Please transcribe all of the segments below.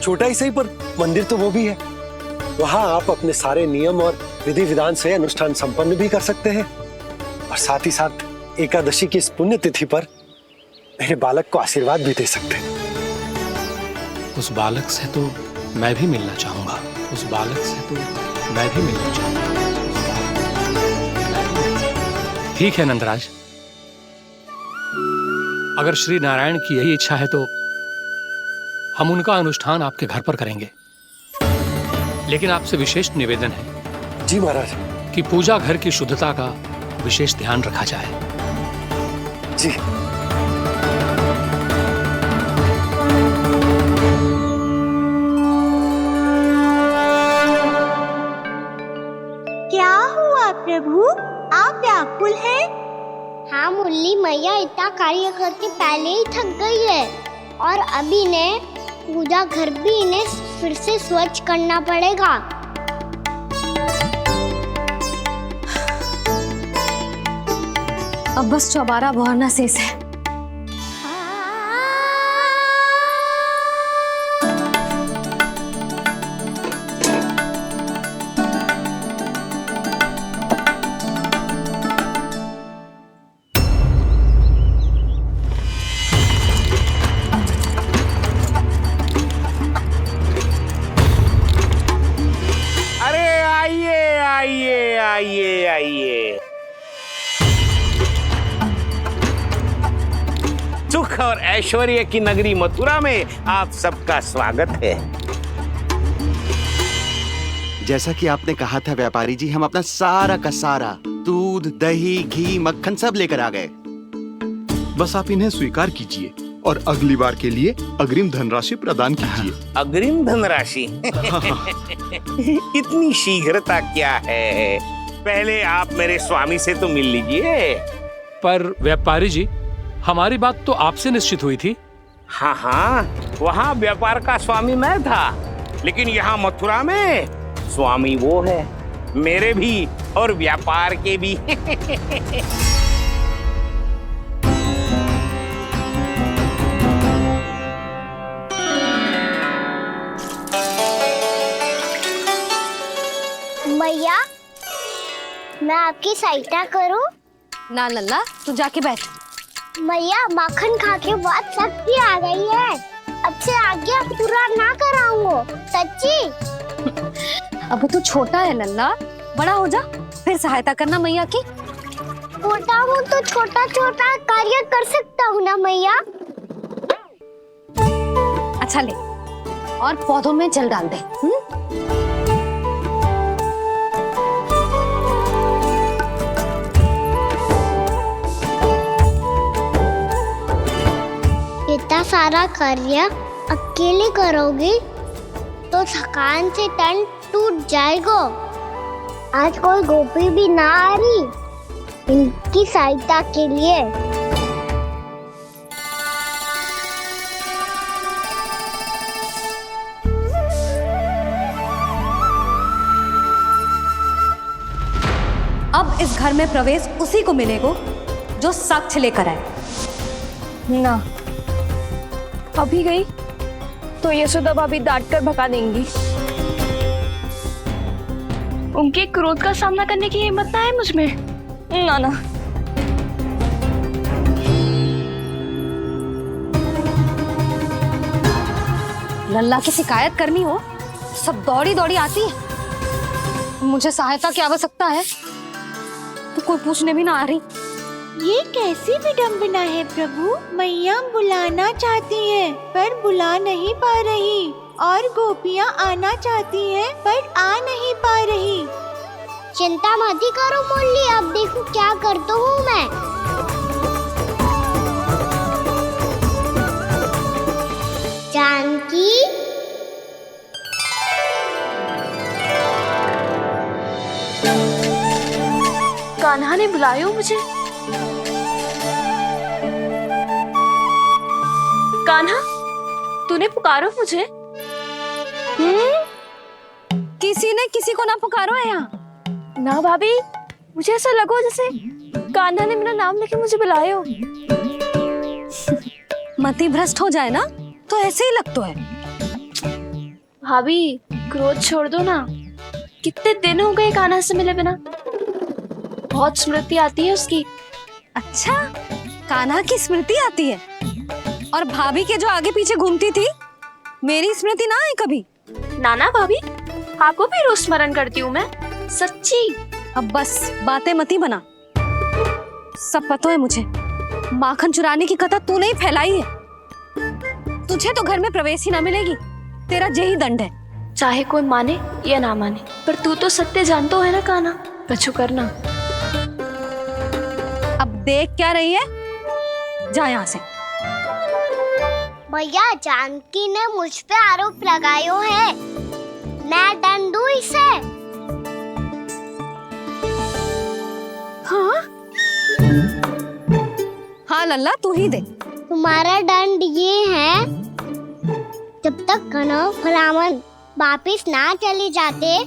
छोटा ही सही पर मंदिर तो वो भी है। वहां आप अपने सारे नियम और विधि विधान से अनुष्ठान संपन्न भी कर सकते हैं और साथ ही साथ एकादशी की इस पुण्य तिथि पर मेरे बालक को आशीर्वाद भी दे सकते हैं। उस बालक से तो मैं भी मिलना चाहूंगा। उस बालक से तो मैं भी मिलना चाहूंगा। ठीक है नंदराज, अगर श्री नारायण की यही इच्छा है तो हम उनका अनुष्ठान आपके घर पर करेंगे। लेकिन आपसे विशेष निवेदन है जी महाराज कि पूजा घर की शुद्धता का विशेष ध्यान रखा जाए। जी। क्या हुआ प्रभु, आप व्याकुल हैं? हाँ मुरली मैया इतना कार्य करके पहले ही थक गई है और अभी ने पूजा घर भी इन्हें फिर से स्वच्छ करना पड़ेगा। अब बस चौबारा बहाना शेष है। आइए। सुख और ऐश्वर्य की नगरी मथुरा में आप सबका स्वागत है। जैसा कि आपने कहा था व्यापारी जी, हम अपना सारा का सारा दूध, दही, घी, मक्खन सब लेकर आ गए। बस आप इन्हें स्वीकार कीजिए और अगली बार के लिए अग्रिम धनराशि प्रदान कीजिए। अग्रिम धनराशि? इतनी शीघ्रता क्या है? पहले आप मेरे स्वामी से तो मिल लीजिए। पर व्यापारी जी, हमारी बात तो आपसे निश्चित हुई थी। हाँ, वहाँ व्यापार का स्वामी मैं था, लेकिन यहाँ मथुरा में स्वामी वो है, मेरे भी और व्यापार के भी। भैया, मैं आपकी सहायता करूं? ना लल्ला, तू जाके बैठ। भैया, माखन खा के बहुत शक्ति आ गई है। अब से आगे पूरा ना कराऊंगा, सच्ची। अब तू छोटा है लल्ला, बड़ा हो जा फिर सहायता करना मैया की। छोटा हूँ तो छोटा छोटा कार्य कर सकता हूँ ना मैया। अच्छा ले, और पौधों में जल डाल दे। इतना सारा कार्य अकेले करोगी तो थकान से तन टूट जाएगा। आज कोई गोपी भी ना आ रही इनकी सहायता के लिए। अब इस घर में प्रवेश उसी को मिलेगा जो साक्ष्य लेकर आए। ना, अभी गई तो यशोदा भाभी डांट कर भगा देंगी। उनके क्रोध का सामना करने की हिम्मत ना है मुझ में। ना ना। लल्ला की शिकायत करनी हो सब दौड़ी दौड़ी आती है। मुझे सहायता की आवश्यकता है तो कोई पूछने भी ना आ रही। ये कैसी विडंबना है प्रभु। मैया बुलाना चाहती हैं पर बुला नहीं पा रही, और गोपियाँ आना चाहती हैं पर आ नहीं पा रही। चिंता मत ही करो मुरली, अब देखो क्या करता हूँ मैं। जानकी, कान्हा ने बुलाया मुझे। कान्हा, तूने पुकारो मुझे? किसी ने किसी को ना पुकारो है यहाँ। ना भाभी, मुझे ऐसा लगा जैसे कान्हा ने मेरा नाम लेके मुझे बुलाया हो। मति भ्रष्ट हो जाए ना तो ऐसे ही लगता है। भाभी क्रोध छोड़ दो ना। कितने दिन हो गए कान्हा से मिले बिना। बहुत स्मृति आती है उसकी। अच्छा, कान्हा की स्मृति आती है? और भाभी के जो आगे पीछे घूमती थी, मेरी स्मृति ना आई कभी? नाना भाभी, आपको भी रोज स्मरण करती हूँ मैं, सच्ची। अब बस बातें मती बना। सब पता है मुझे। माखन चुराने की कथा तूने ही फैलाई है। तुझे तो घर में प्रवेश ही ना मिलेगी। तेरा यही दंड है। चाहे कोई माने या ना माने, पर तू तो सत्य जानतो है ना कान्हा। कछु करना। अब देख क्या रही है, जा यहाँ से। भैया, जानकी ने मुझ पे आरोप लगायो है। मैं दंड दूं इसे? हाँ हाँ लल्ला, तू ही दे। तुम्हारा दंड ये है, जब तक कनव फलावन वापिस ना चले जाते,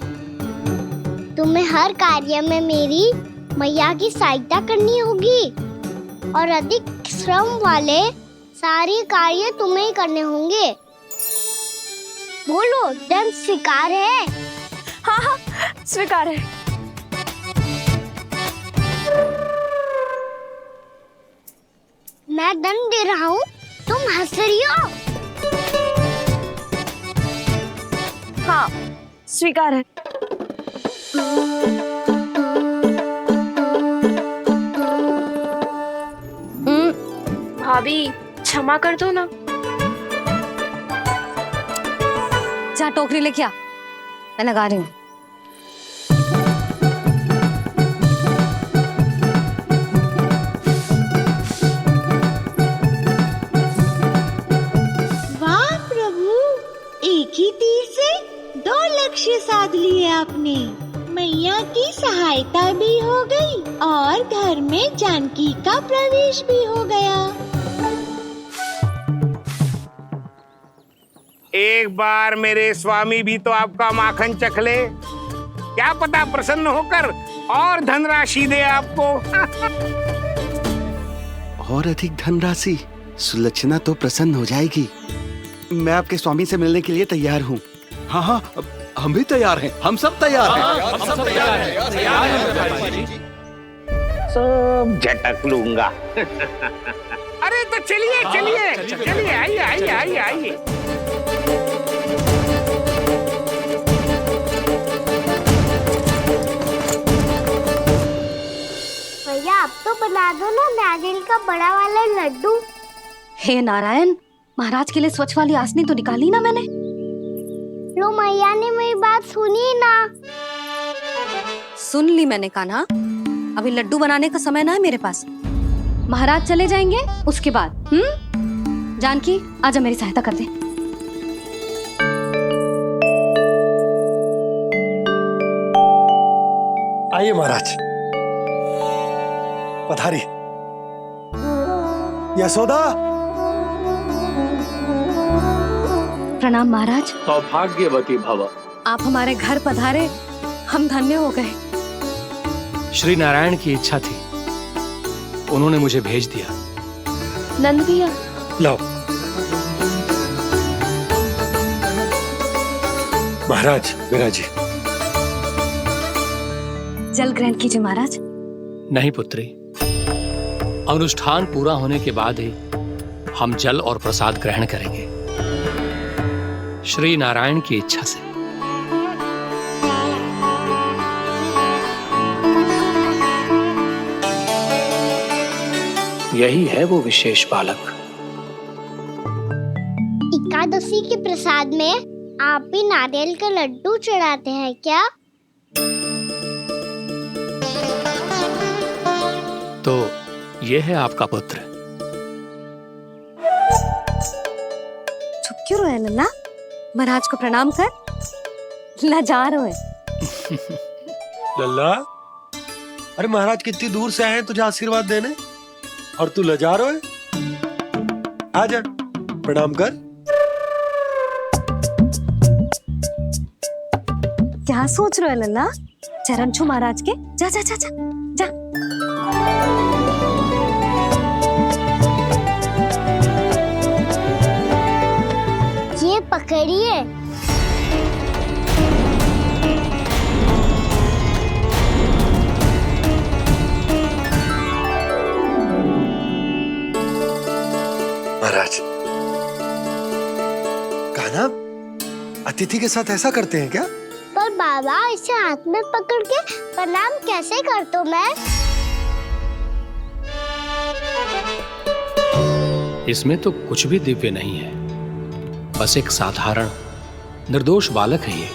तुम्हें हर कार्य में मेरी मैया की सहायता करनी होगी और अधिक श्रम वाले सारे कार्य तुम्हें ही करने होंगे। बोलो, दंड स्वीकार है? हाँ हाँ, स्वीकार है। मैं दंड दे रहा हूँ, तुम हंस रही हो? हाँ, स्वीकार है। भाभी, क्षमा कर दो ना। जा टोकरी लेके आ, मैं लगा रही हूँ। वाह प्रभु, एक ही तीर से 2 लक्ष्य साध लिए आपने। मैया की सहायता भी हो गई और घर में जानकी का प्रवेश भी हो गया। एक बार मेरे स्वामी भी तो आपका माखन चख ले। क्या पता प्रसन्न होकर और धनराशि दे आपको। और अधिक धनराशि? सुलक्षणा तो प्रसन्न हो जाएगी। मैं आपके स्वामी से मिलने के लिए तैयार हूँ। हाँ हाँ, हम भी तैयार हैं। हम सब तैयार हैं। हम सब तैयार हैं। सब झटक लूंगा। अरे तो चलिए चलिए चलिए, आइए आइए आइए आइए। भैया, अब तो बना दो ना नारियल का बड़ा वाला लड्डू। हे नारायण, महाराज के लिए स्वच्छ वाली आसनी तो निकाली ना मैंने। लो, मैया ने मेरी बात सुनी ना। सुन ली मैंने कान्हा। अभी लड्डू बनाने का समय ना है मेरे पास। महाराज चले जाएंगे उसके बाद। जानकी, आजा मेरी सहायता कर दे। आइए महाराज, पधारी। यशोदा। प्रणाम महाराज। सौभाग्यवती भव। आप हमारे घर पधारे, हम धन्य हो गए। श्री नारायण की इच्छा थी, उन्होंने मुझे भेज दिया। नंद भैया, लो। महाराज, विराजी। जल ग्रहण कीजिए महाराज। नहीं पुत्री, अनुष्ठान पूरा होने के बाद ही हम जल और प्रसाद ग्रहण करेंगे, श्री नारायण की इच्छा से। यही है वो विशेष बालक। एकादशी के प्रसाद में आप भी नारियल का लड्डू चढ़ाते हैं क्या? तो ये है आपका पुत्र। चुप क्यों रहे लल्ला? महाराज को प्रणाम कर। लाजार हो। लल्ला, अरे महाराज कितनी दूर से आए हैं तुझे आशीर्वाद देने, और तू लजारो है। आजा, प्रणाम कर। क्या सोच रहे हो लल्ला? चरण छू महाराज के। जा जा जा जा जा। ये पकड़िए। महाराज, कान्हा अतिथि के साथ ऐसा करते हैं क्या? पर बाबा, इसे हाथ में पकड़ के प्रणाम कैसे करता हूँ मैं? इसमें तो कुछ भी दिव्य नहीं है, बस एक साधारण निर्दोष बालक है ये,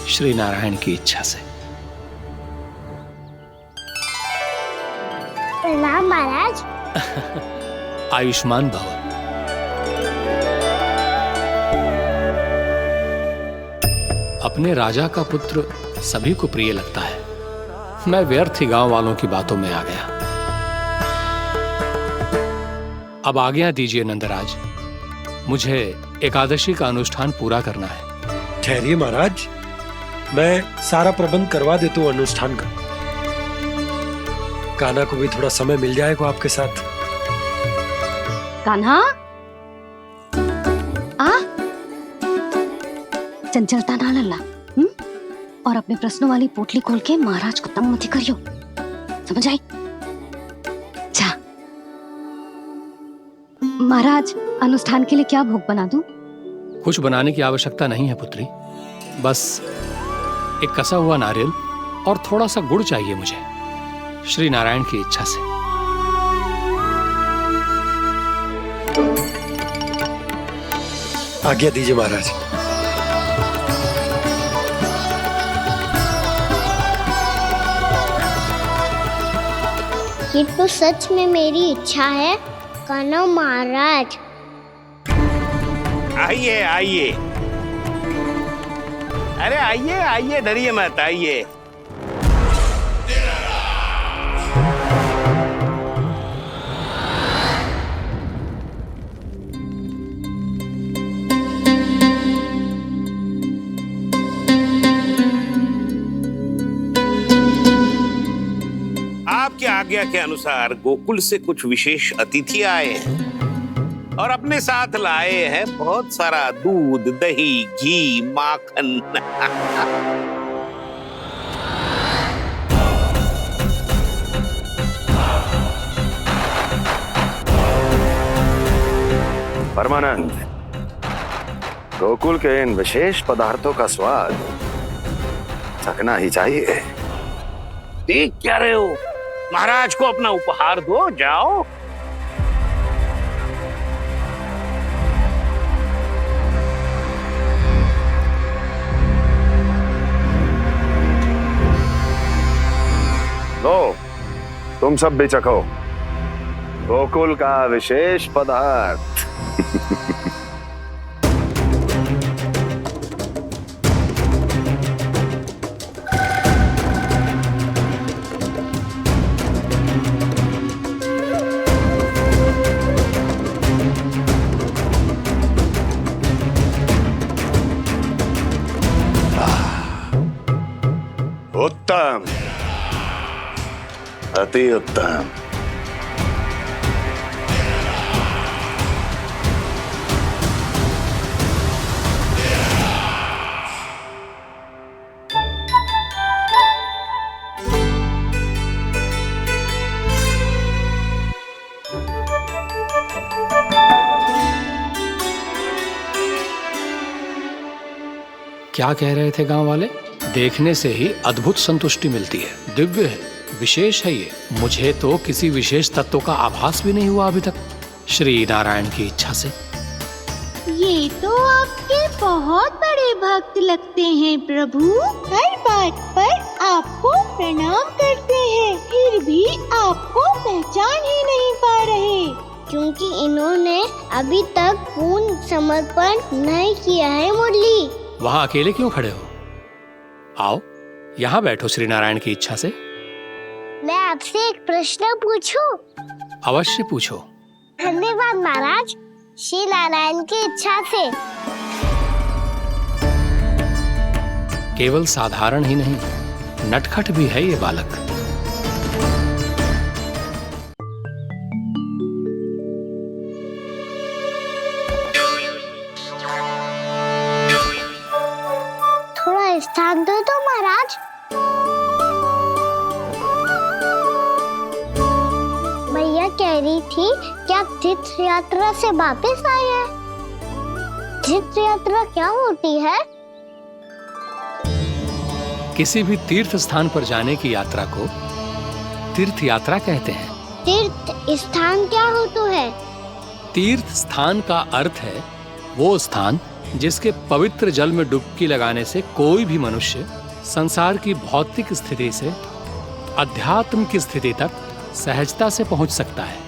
श्री नारायण की इच्छा से। प्रणाम महाराज। आयुष्मान भव। अपने राजा का पुत्र सभी को प्रिय लगता है। मैं व्यर्थ ही गांव वालों की बातों में आ गया। अब आज्ञा दीजिए नंदराज, मुझे एकादशी का अनुष्ठान पूरा करना है। ठहरिए महाराज, मैं सारा प्रबंध करवा देता हूँ अनुष्ठान का। कान्हा को भी थोड़ा समय मिल जाएगा आपके साथ। कान्हा, आ चंचलता ना लल्ला, और अपने प्रश्नों वाली पोटली खोल के महाराज को तंग मत करियो, समझ आई? जा महाराज, अनुष्ठान के लिए क्या भोग बना दूं? कुछ बनाने की आवश्यकता नहीं है पुत्री, बस एक कसा हुआ नारियल और थोड़ा सा गुड़ चाहिए मुझे, श्री नारायण की इच्छा से। आज्ञा दीजिए महाराज। ये तो सच में मेरी इच्छा है कान्हा महाराज। आइए आइए, अरे आइए आइए, डरिए मत, आइए। आपकी आज्ञा के अनुसार गोकुल से कुछ विशेष अतिथि आए हैं और अपने साथ लाए हैं बहुत सारा दूध, दही, घी, माखन। परमानंद, गोकुल के इन विशेष पदार्थों का स्वाद चखना ही चाहिए। देख क्या रहे हो? महाराज को अपना उपहार दो, जाओ। लो, तुम सब भी चखो गोकुल का विशेष पदार्थ। उत्तम, अति उत्तम। क्या कह रहे थे गांव वाले? देखने से ही अद्भुत संतुष्टि मिलती है, दिव्य है, विशेष है ये। मुझे तो किसी विशेष तत्व का आभास भी नहीं हुआ अभी तक, श्री नारायण की इच्छा से। ये तो आपके बहुत बड़े भक्त लगते हैं प्रभु। हर बात पर आपको प्रणाम करते हैं, फिर भी आपको पहचान ही नहीं पा रहे। क्योंकि इन्होंने अभी तक पूर्ण समर्पण नहीं किया है मुरली। वहां अकेले क्यों खड़े हो? आओ यहाँ बैठो श्री नारायण की इच्छा से। मैं आपसे एक प्रश्न पूछूं? अवश्य पूछो। धन्यवाद महाराज, श्री नारायण की इच्छा से। केवल साधारण ही नहीं, नटखट भी है ये बालक। थोड़ा स्थान दो तो महाराज। भैया कह रही थी क्या तीर्थ यात्रा से वापस आए हैं। तीर्थ यात्रा क्या होती है? किसी भी तीर्थ स्थान पर जाने की यात्रा को तीर्थ यात्रा कहते हैं। तीर्थ स्थान क्या होता है? तीर्थ स्थान का अर्थ है वो स्थान जिसके पवित्र जल में डुबकी लगाने से कोई भी मनुष्य संसार की भौतिक स्थिति से अध्यात्म की स्थिति तक सहजता से पहुंच सकता है,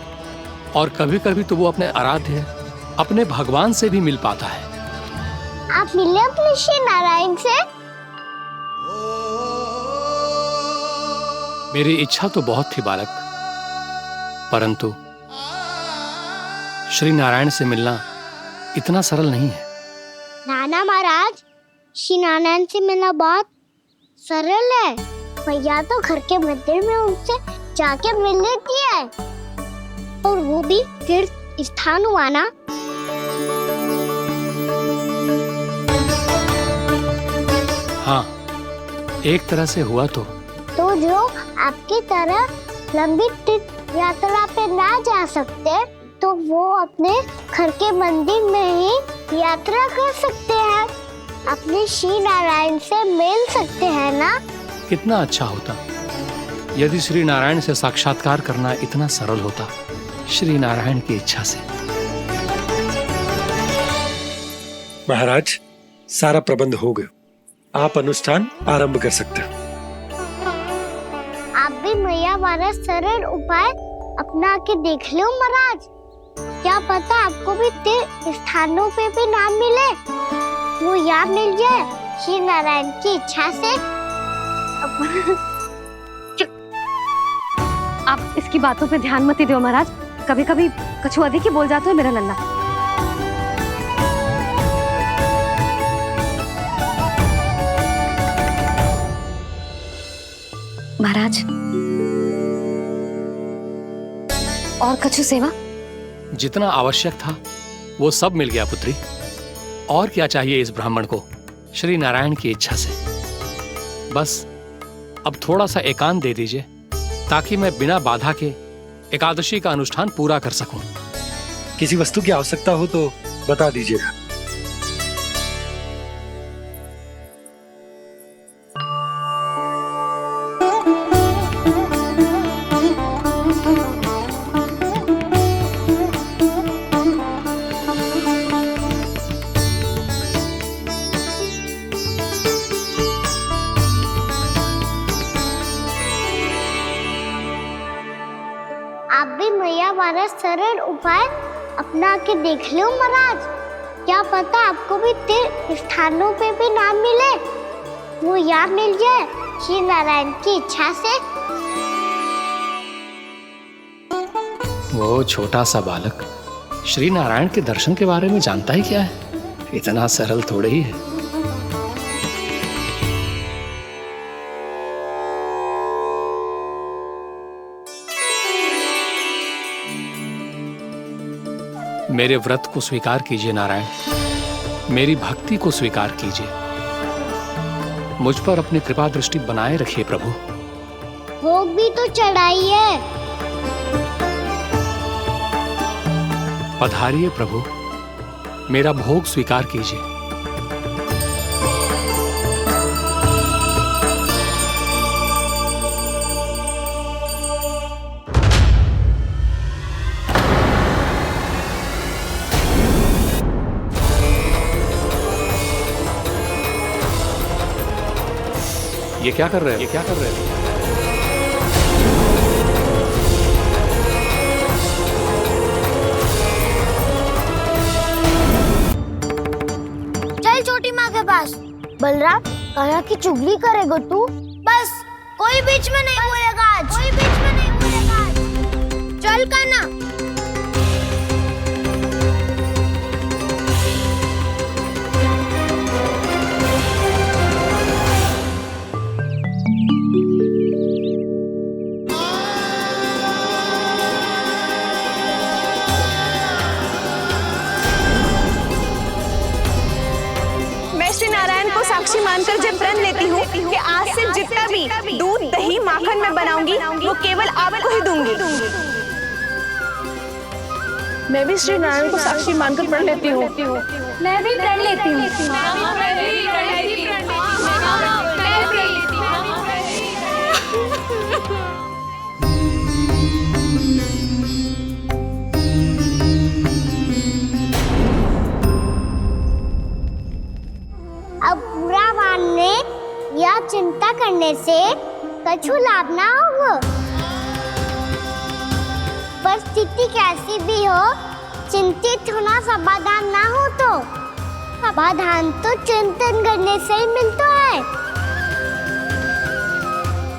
और कभी कभी तो वो अपने आराध्य अपने भगवान से भी मिल पाता है। आप मिले अपने श्री नारायण से? मेरी इच्छा तो बहुत थी बालक, परंतु श्री नारायण से मिलना इतना सरल नहीं है। नाना महाराज, श्री नारायण से मिलना बहुत सरल है। भैया तो घर के मंदिर में उनसे जाके मिल लेती है, और वो भी तीर्थ स्थान हुआ ना। हाँ, एक तरह से हुआ तो जो आपकी तरह लंबी तीर्थ यात्रा पे ना जा सकते, तो वो अपने घर के मंदिर में ही यात्रा कर सकते हैं, अपने श्री नारायण से मिल सकते हैं ना। कितना अच्छा होता यदि श्री नारायण से साक्षात्कार करना इतना सरल होता, श्री नारायण की इच्छा से। महाराज, सारा प्रबंध हो गया, आप अनुष्ठान आरंभ कर सकते हैं। आप भी मैया वाला सरल उपाय अपना के देख लो महाराज। क्या पता आपको भी तीर्थ स्थानों पे भी नाम मिले, वो याद मिल जाए श्री नारायण की इच्छा से। आप इसकी बातों पे ध्यान मत दो महाराज, कभी कभी कछु अधिक ही बोल जाते हो मेरा नन्ना। महाराज, और कछु सेवा? जितना आवश्यक था वो सब मिल गया पुत्री। और क्या चाहिए इस ब्राह्मण को श्री नारायण की इच्छा से? बस अब थोड़ा सा एकांत दे दीजिए, ताकि मैं बिना बाधा के एकादशी का अनुष्ठान पूरा कर सकूं। किसी वस्तु की आवश्यकता हो तो बता दीजिएगा। आप भी मैया वाला सरल उपाय अपना के देख लो महाराज। क्या पता आपको भी तीर्थ स्थानों पे भी नाम मिले, वो याद मिल जाए श्री नारायण की इच्छा से। वो छोटा सा बालक श्री नारायण के दर्शन के बारे में जानता ही क्या है? इतना सरल थोड़े ही है। मेरे व्रत को स्वीकार कीजिए नारायण, मेरी भक्ति को स्वीकार कीजिए, मुझ पर अपनी कृपा दृष्टि बनाए रखिए प्रभु। भोग भी तो चढ़ाइए। पधारिए प्रभु, मेरा भोग स्वीकार कीजिए। ये क्या कर रहे हैं? ये क्या कर रहे हैं? चल छोटी माँ के पास। बलराम, कहा की चुगली करेगा तू? बस, कोई बीच में नहीं बोलेगा आज। कोई बीच में नहीं बोलेगा आज। चल कान्हा। श्री नारायण को साक्षी मानकर जब प्रण लेती हूँ कि आज से जितना भी दूध दही माखन मैं बनाऊंगी वो केवल आपको ही दूंगी। मैं भी श्री नारायण को साक्षी मानकर पढ़ लेती हूँ। मैं भी पढ़ लेती हूँ। अब बुरा मानने या चिंता करने से कछु लाभ ना होगा। परिस्थिति कैसी भी हो, चिंतित होना समाधान ना हो तो समाधान तो चिंतन करने से ही मिलता है।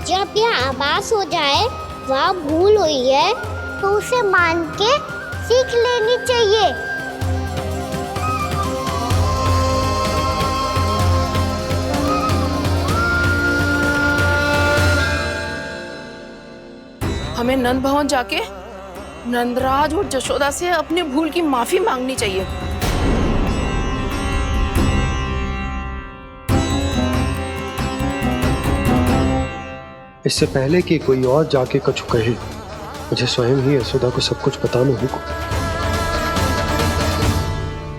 जब यह आभास हो जाए वह भूल हुई है तो उसे मान के सीख लेनी चाहिए। हमें नंद भवन जाके नंदराज और जशोदा से अपनी भूल की माफी मांगनी चाहिए। इससे पहले कि कोई और जाके कछु कहे, मुझे स्वयं ही यशोदा को सब कुछ बताना होगा।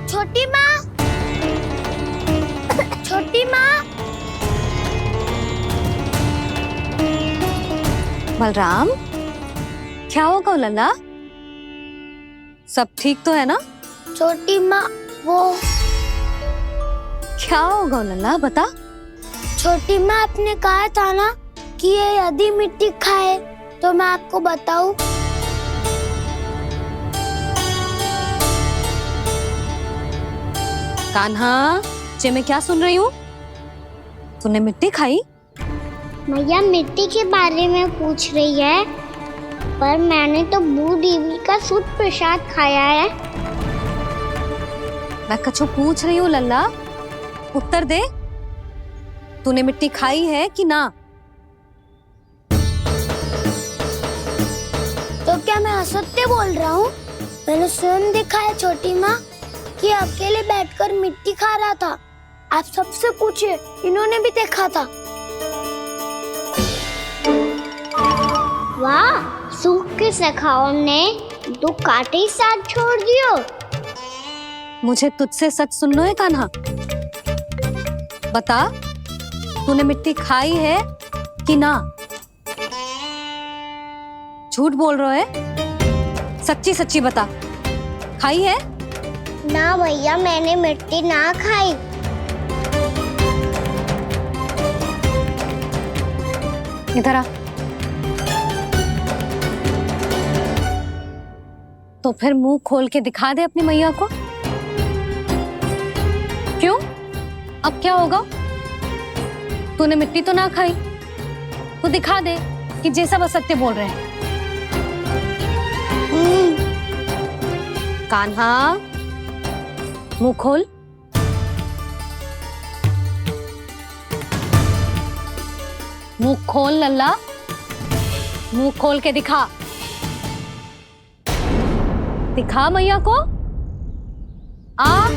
छोटी माँ, छोटी माँ। बलराम, क्या होगा लल्ला? सब ठीक तो है ना? छोटी माँ, वो क्या होगा लल्ला, बता। छोटी माँ, आपने कहा था ना कि ये यदि मिट्टी खाए तो मैं आपको बताऊं। कान्हा, जे मैं क्या सुन रही हूँ? तूने मिट्टी खाई? मैया मिट्टी के बारे में पूछ रही है, पर मैंने तो भू देवी का शुद्ध प्रसाद खाया है। मैं कछु पूछ रही हूँ लल्ला, उत्तर दे। तूने मिट्टी खाई है कि ना? तो क्या मैं असत्य बोल रहा हूँ? मैंने स्वयं देखा है छोटी माँ कि अकेले बैठकर मिट्टी खा रहा था। आप सबसे पूछिए, इन्होंने भी देखा था। वाह, सूख के सखाओं ने दो कांटे ही साथ छोड़ दियो। मुझे तुझसे सच सुनना है कान्हा। बता, तूने मिट्टी खाई है कि ना? झूठ बोल रहा है, सच्ची सच्ची बता, खाई है? ना भैया, मैंने मिट्टी ना खाई। इधर आ। तो फिर मुंह खोल के दिखा दे अपनी मैया को। क्यों? अब क्या होगा? तूने मिट्टी तो ना खाई, तो दिखा दे कि जे सब असत्य बोल रहे हैं। कान्हा, मुंह खोल। मुंह खोल लल्ला, मुंह खोल के दिखा। दिखा मैया को। आ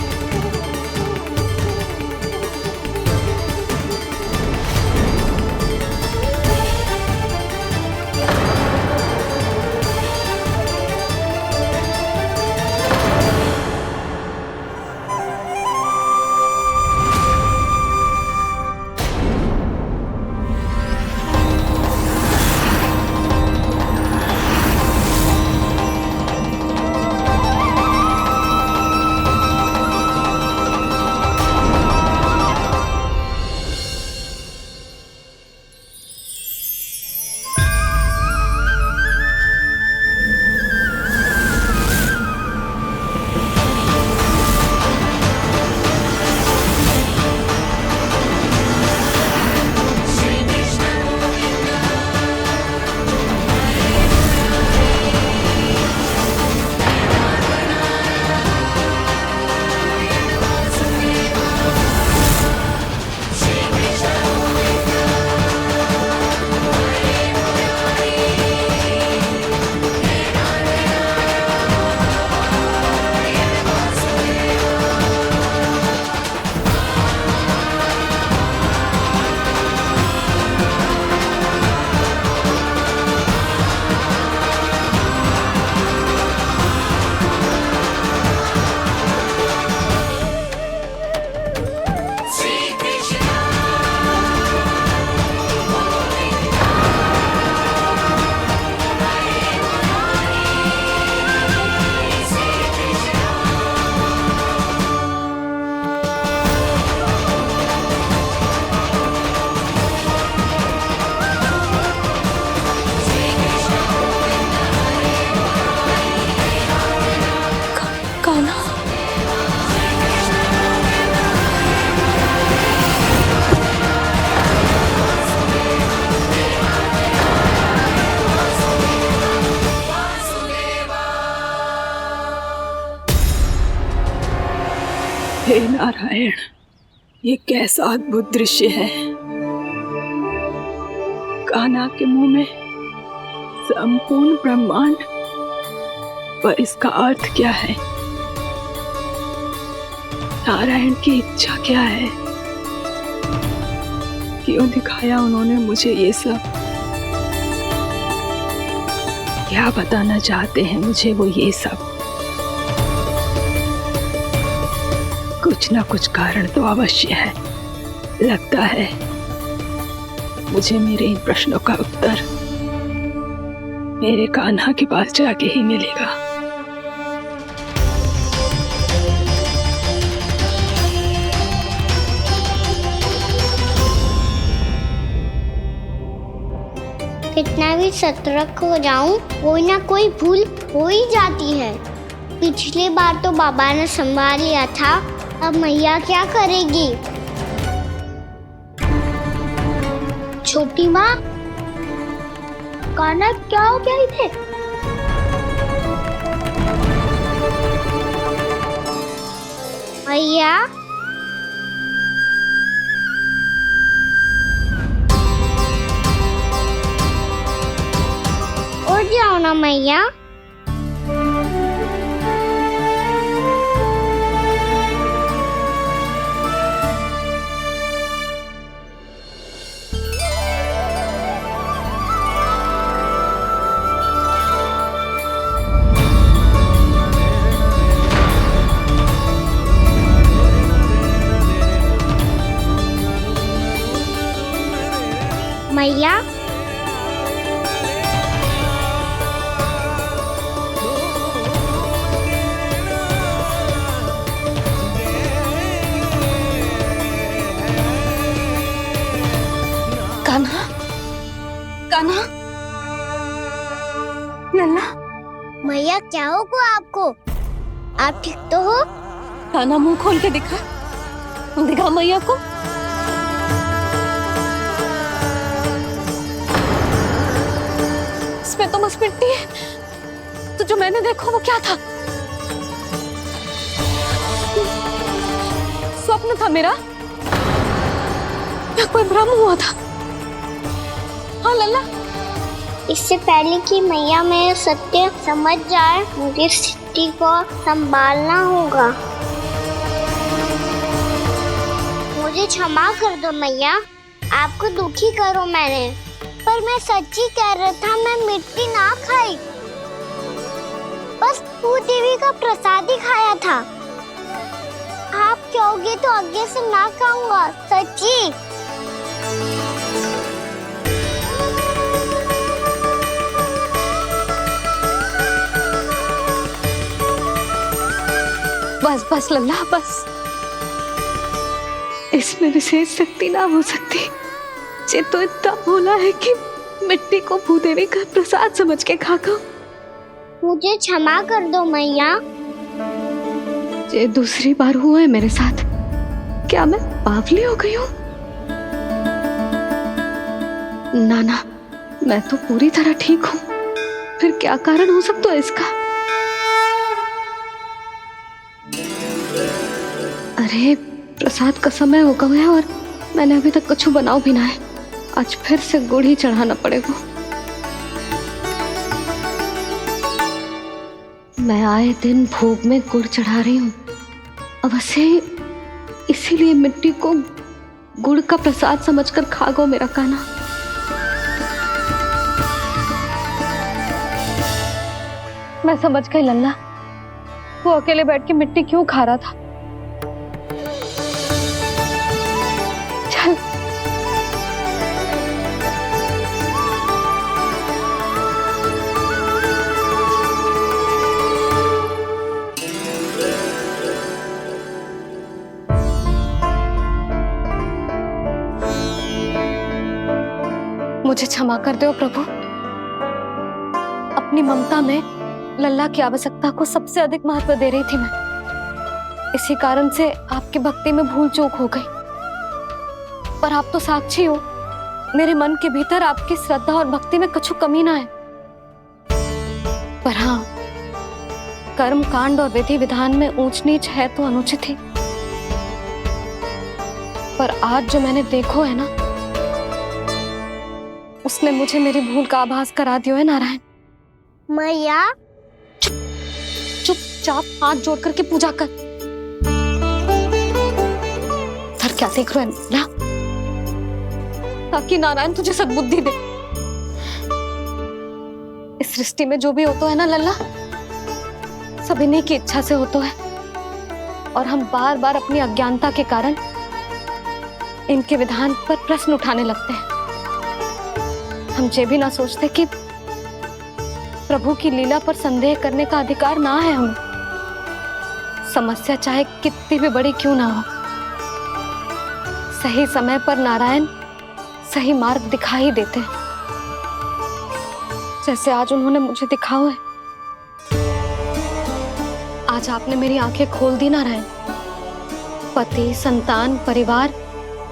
हे नारायण, ये कैसा अद्भुत दृश्य है। कान्हा के मुंह में संपूर्ण ब्रह्मांड, पर इसका अर्थ क्या है? नारायण की इच्छा क्या है? क्यों दिखाया उन्होंने मुझे ये सब? क्या बताना चाहते हैं मुझे वो ये सब? कुछ ना कुछ कारण तो अवश्य है। लगता है मुझे मेरे इन प्रश्नों का उत्तर मेरे कान्हा के पास जाके ही मिलेगा। कितना भी सतर्क हो जाऊं, कोई ना कोई भूल हो ही जाती है। पिछली बार तो बाबा ने संभाल लिया था, अब मैया क्या करेगी? छोटी माँ, कान्हा क्या हो गया इधर? मैया, उठ जाओ ना मैया। मैया, कान्हा, कान्हा, लल्ला। मैया क्या होगा आपको? आप ठीक तो हो? कान्हा मुंह खोल के दिखा, दिखा मैया को। इसमें तो बस मिट्टी है, तो जो मैंने देखा वो क्या था? स्वप्न था मेरा या कोई भ्रम हुआ था? हाँ लल्ला, इससे पहले कि मैया मेरे सत्य समझ जाए, मुझे स्थिति को संभालना होगा। मुझे क्षमा कर दो मैया, आपको दुखी करो मैंने, पर मैं सच्ची कह रहा था, मैं मिट्टी ना खाई, बस भू देवी का प्रसाद ही खाया था। आप कहोगे तो आगे से ना खाऊंगा, सच्ची। बस बस लल्ला, बस। इसमें विशेष शक्ति ना हो सकती। ये तो इतना भोला है कि मिट्टी को भूदेवी का प्रसाद समझ के खागा। मुझे क्षमा कर दो मैया। ये दूसरी बार हुआ है मेरे साथ। क्या मैं बावली हो गई हूँ? ना ना, मैं तो पूरी तरह ठीक हूँ। फिर क्या कारण हो सकता है इसका? अरे प्रसाद का समय हो गया है और मैंने अभी तक कुछ बनाओ भी ना है। आज फिर से गुड़ ही चढ़ाना पड़ेगा। मैं आए दिन भोग में गुड़ चढ़ा रही हूँ, अवश्य इसीलिए मिट्टी को गुड़ का प्रसाद समझकर खागो मेरा कान्हा। मैं समझ गई लल्ला, वो अकेले बैठ के मिट्टी क्यों खा रहा था। चल मुझे क्षमा कर दो प्रभु। अपनी ममता में लल्ला की आवश्यकता को सबसे अधिक महत्व दे रही थी मैं। इसी कारण से आपकी भक्ति में भूल चूक हो गई। पर आप तो साक्षी हो, मेरे मन के भीतर आपकी श्रद्धा और भक्ति में कछु कमी ना है। पर हाँ, कर्म कांड और विधि विधान में ऊंच नीच है तो अनुचित ही। पर आज जो मैंने देखो है ना, उसने मुझे मेरी भूल का आभास करा दियो है नारायण। मैया चुपचाप हाथ जोड़ करके पूजा कर। सर क्या देख रहे हैं ना, ताकि नारायण तुझे सद्बुद्धि दे। इस सृष्टि में जो भी होता है ना लल्ला, सब इन्हीं की इच्छा से होता है, और हम बार बार अपनी अज्ञानता के कारण इनके विधान पर प्रश्न उठाने लगते हैं। हम ये भी ना सोचते कि प्रभु की लीला पर संदेह करने का अधिकार ना है हमें। समस्या चाहे कितनी भी बड़ी क्यों ना हो, सही समय पर नारायण सही मार्ग दिखा ही देते हैं, जैसे आज उन्होंने मुझे दिखाओ है। आज आपने मेरी आंखें खोल दी नारायण। पति, संतान, परिवार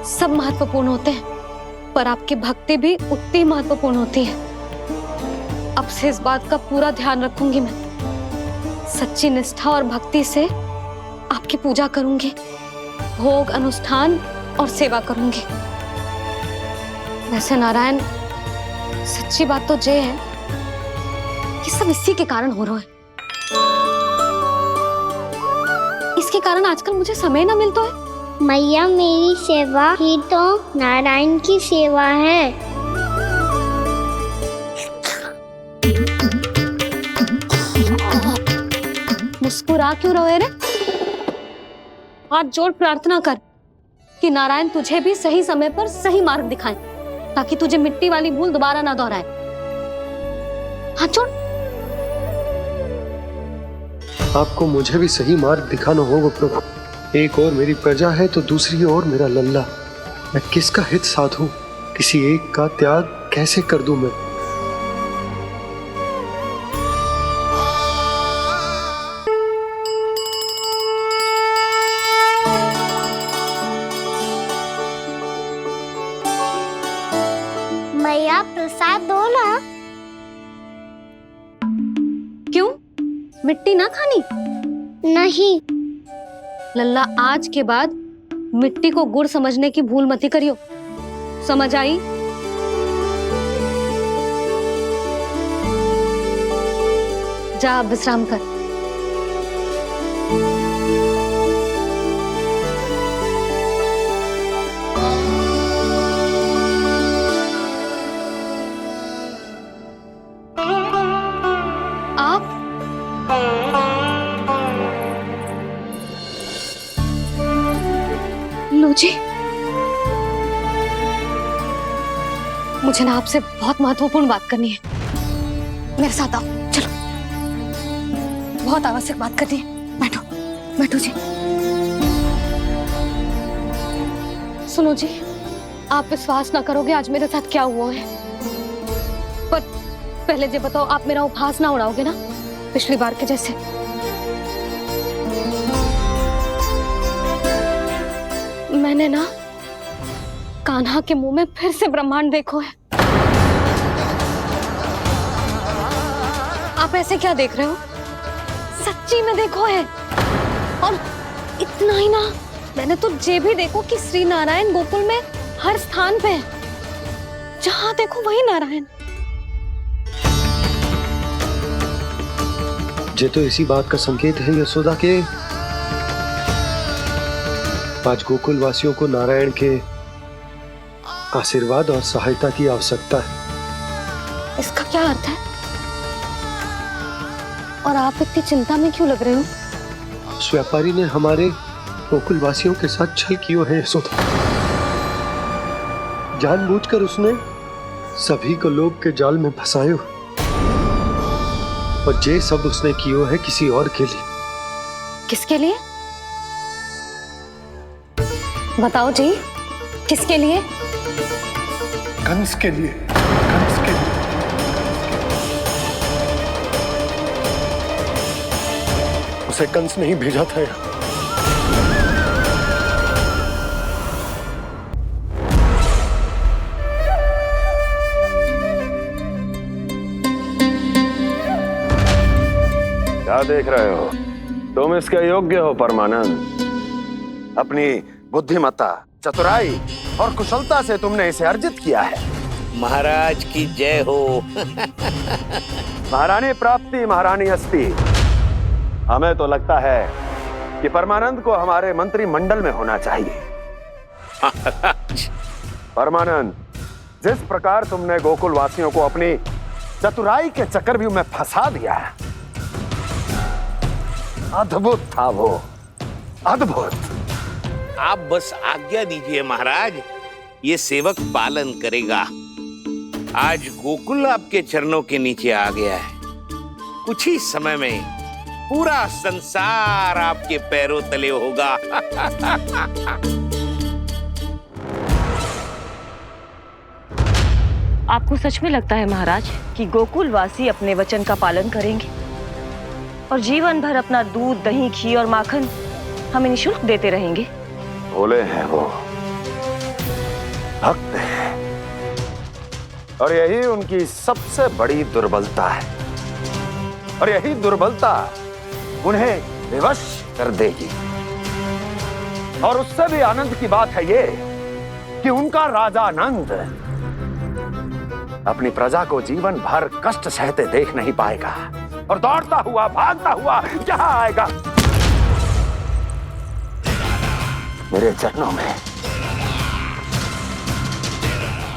सब महत्वपूर्ण होते हैं, पर आपकी भक्ति भी उतनी महत्वपूर्ण होती है। अब से इस बात का पूरा ध्यान रखूंगी मैं। सच्ची निष्ठा और भक्ति से आपकी पूजा करूंगी, भोग, अनुष्ठान और सेवा करूंगी। वैसे नारायण, सच्ची बात तो ये है कि सब इसी के कारण हो रहा है। इसके कारण आजकल मुझे समय ना मिलता है। मैया, मेरी सेवा ही तो नारायण की सेवा है। मुस्कुरा क्यों रहे रे? हाथ जोड़ प्रार्थना कर कि नारायण तुझे भी सही समय पर सही मार्ग दिखाएं, ताकि तुझे मिट्टी वाली भूल दोबारा ना दोहराए। हाथ जोड़। आपको मुझे भी सही मार्ग दिखाना होगा प्रभु। एक और मेरी प्रजा है तो दूसरी ओर मेरा लल्ला। मैं किसका हित साधूं? किसी एक का त्याग कैसे कर दूं मैं? मैया, प्रसाद दो ना। क्यों? मिट्टी ना खानी? नहीं। लल्ला, आज के बाद मिट्टी को गुड़ समझने की भूल मत करियो। समझ आई? जा विश्राम कर। आप लो जी, मुझे ना आपसे बहुत महत्वपूर्ण बात करनी है। मेरे साथ आओ, चलो। बहुत आवश्यक बात करनी है। बैठो, बैठो जी। सुनो जी, आप विश्वास ना करोगे आज मेरे साथ क्या हुआ है। पर पहले ये बताओ, आप मेरा उपहास ना उड़ाओगे ना, पिछली बार के जैसे? मैंने ना कान्हा के मुंह में फिर से ब्रह्मांड देखो है। आप ऐसे क्या देख रहे हो? सच्ची में देखो है। और इतना ही ना, मैंने तो ये भी देखो कि श्री नारायण गोकुल में हर स्थान पे है। जहां देखो वही नारायण। ये तो इसी बात का संकेत है यशोदा के आज गोकुल वासियों को नारायण के आशीर्वाद और सहायता की आवश्यकता है। इसका क्या अर्थ है? और आप इतनी चिंता में क्यों लग रहे हो? उस व्यापारी ने हमारे गोकुल वासियों के साथ छल किया है यशोदा। जानबूझकर उसने सभी को लोभ के जाल में फंसायो, और ये सब उसने किया है किसी और के लिए। किसके लिए? बताओ जी, किसके लिए? कंस के लिए। कंस के लिए। उसे कंस नहीं भेजा था यहाँ। क्या देख रहे हो? तुम इसके योग्य हो परमानंद। अपनी बुद्धिमत्ता, चतुराई और कुशलता से तुमने इसे अर्जित किया है। महाराज की जय हो। महारानी प्राप्ति महारानी अस्ति। हमें तो लगता है कि परमानंद को हमारे मंत्रिमंडल में होना चाहिए। परमानंद, जिस प्रकार तुमने गोकुल वासियों को अपनी चतुराई के चक्रव्यूह में फंसा दिया है, अद्भुत था वो, अद्भुत। आप बस आज्ञा दीजिए महाराज, ये सेवक पालन करेगा। आज गोकुल आपके चरणों के नीचे आ गया है। कुछ ही समय में पूरा संसार आपके पैरों तले होगा। आपको सच में लगता है महाराज कि गोकुलवासी अपने वचन का पालन करेंगे और जीवन भर अपना दूध, दही, घी और माखन हमें निःशुल्क देते रहेंगे? भोले हैं वो, भक्त हैं, और यही उनकी सबसे बड़ी दुर्बलता है। और यही दुर्बलता उन्हें विवश कर देगी। और उससे भी आनंद की बात है ये कि उनका राजा नंद अपनी प्रजा को जीवन भर कष्ट सहते देख नहीं पाएगा और दौड़ता हुआ, भागता हुआ यहाँ आएगा मेरे चरणों में,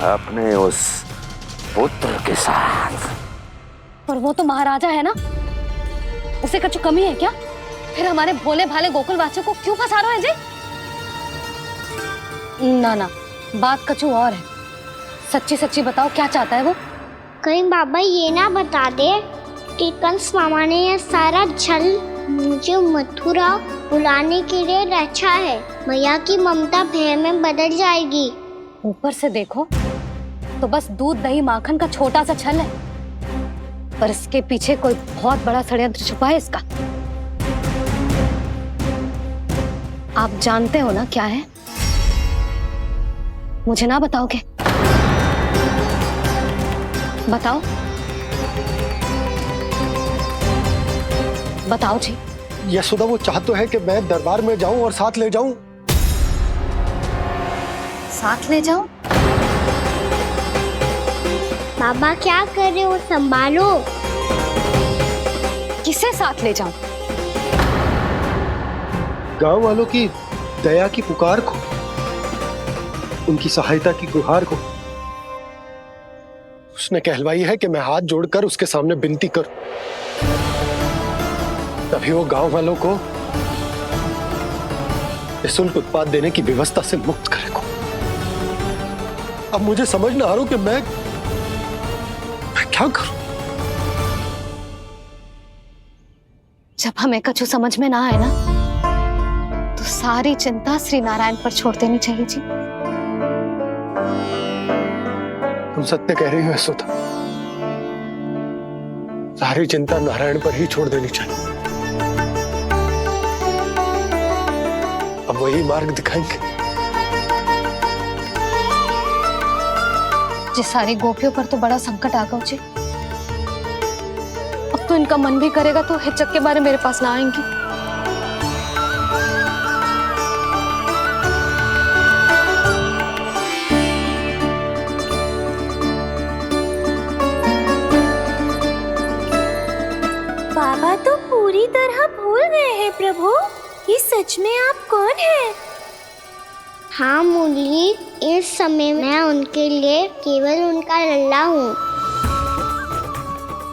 अपने उस पुत्र के साथ। पर वो तो महाराजा है ना, उसे कुछ कमी है क्या? फिर हमारे भोले भाले गोकुल वासियों को क्यों फंसा रहे हैं जी? ना ना, बात कछु और है। सच्ची सच्ची बताओ, क्या चाहता है वो? कहीं बाबा ये ना बता दे कि कंस मामा ने यह सारा छल मुझे मथुरा बुलाने के लिए रचा है। मैया की ममता भय में बदल जाएगी। ऊपर से देखो तो बस दूध, दही, माखन का छोटा सा छल है, पर इसके पीछे कोई बहुत बड़ा षड्यंत्र छुपा है इसका। आप जानते हो ना क्या है? मुझे ना बताओगे? बताओ बताओ जी। यशोदा, वो चाह तो है कि मैं दरबार में जाऊं और साथ ले जाऊं। साथ ले जाऊं? बाबा क्या कर रहे हो, संभालो। किसे साथ ले जाऊं? गांव वालों की दया की पुकार को, उनकी सहायता की गुहार को। उसने कहलवाई है कि मैं हाथ जोड़कर उसके सामने विनती करूं, तभी वो गांव वालों को निःशुल्क उत्पाद देने की व्यवस्था से मुक्त करेगा। अब मुझे समझ ना आ रहा कि मैं क्या करूं। जब हमें कछु समझ में ना आए ना, तो सारी चिंता श्री नारायण पर छोड़ देनी चाहिए जी। तुम सत्य कह रही हो यशोदा, सारी चिंता नारायण पर ही छोड़ देनी चाहिए। अब वही मार्ग दिखाएंगे। जी, सारी गोपियों पर तो बड़ा संकट आ गया जी। अब तो इनका मन भी करेगा तो हिचक के बारे मेरे पास ना आएंगी। बाबा तो पूरी तरह भूल गए हैं प्रभु, ये सच में आप कौन हैं? हाँ मुरली, इस समय मैं उनके लिए केवल उनका लल्ला हूँ।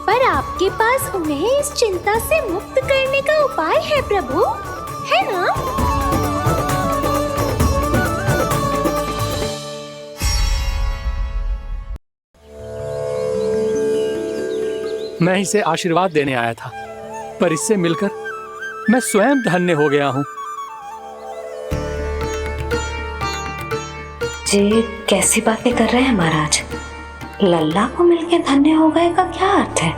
पर आपके पास उन्हें इस चिंता से मुक्त करने का उपाय है प्रभु, है ना? मैं इसे आशीर्वाद देने आया था, पर इससे मिलकर मैं स्वयं धन्य हो गया हूँ। जी कैसी बातें कर रहे हैं महाराज? लल्ला को मिलके धन्य हो गए का क्या अर्थ है?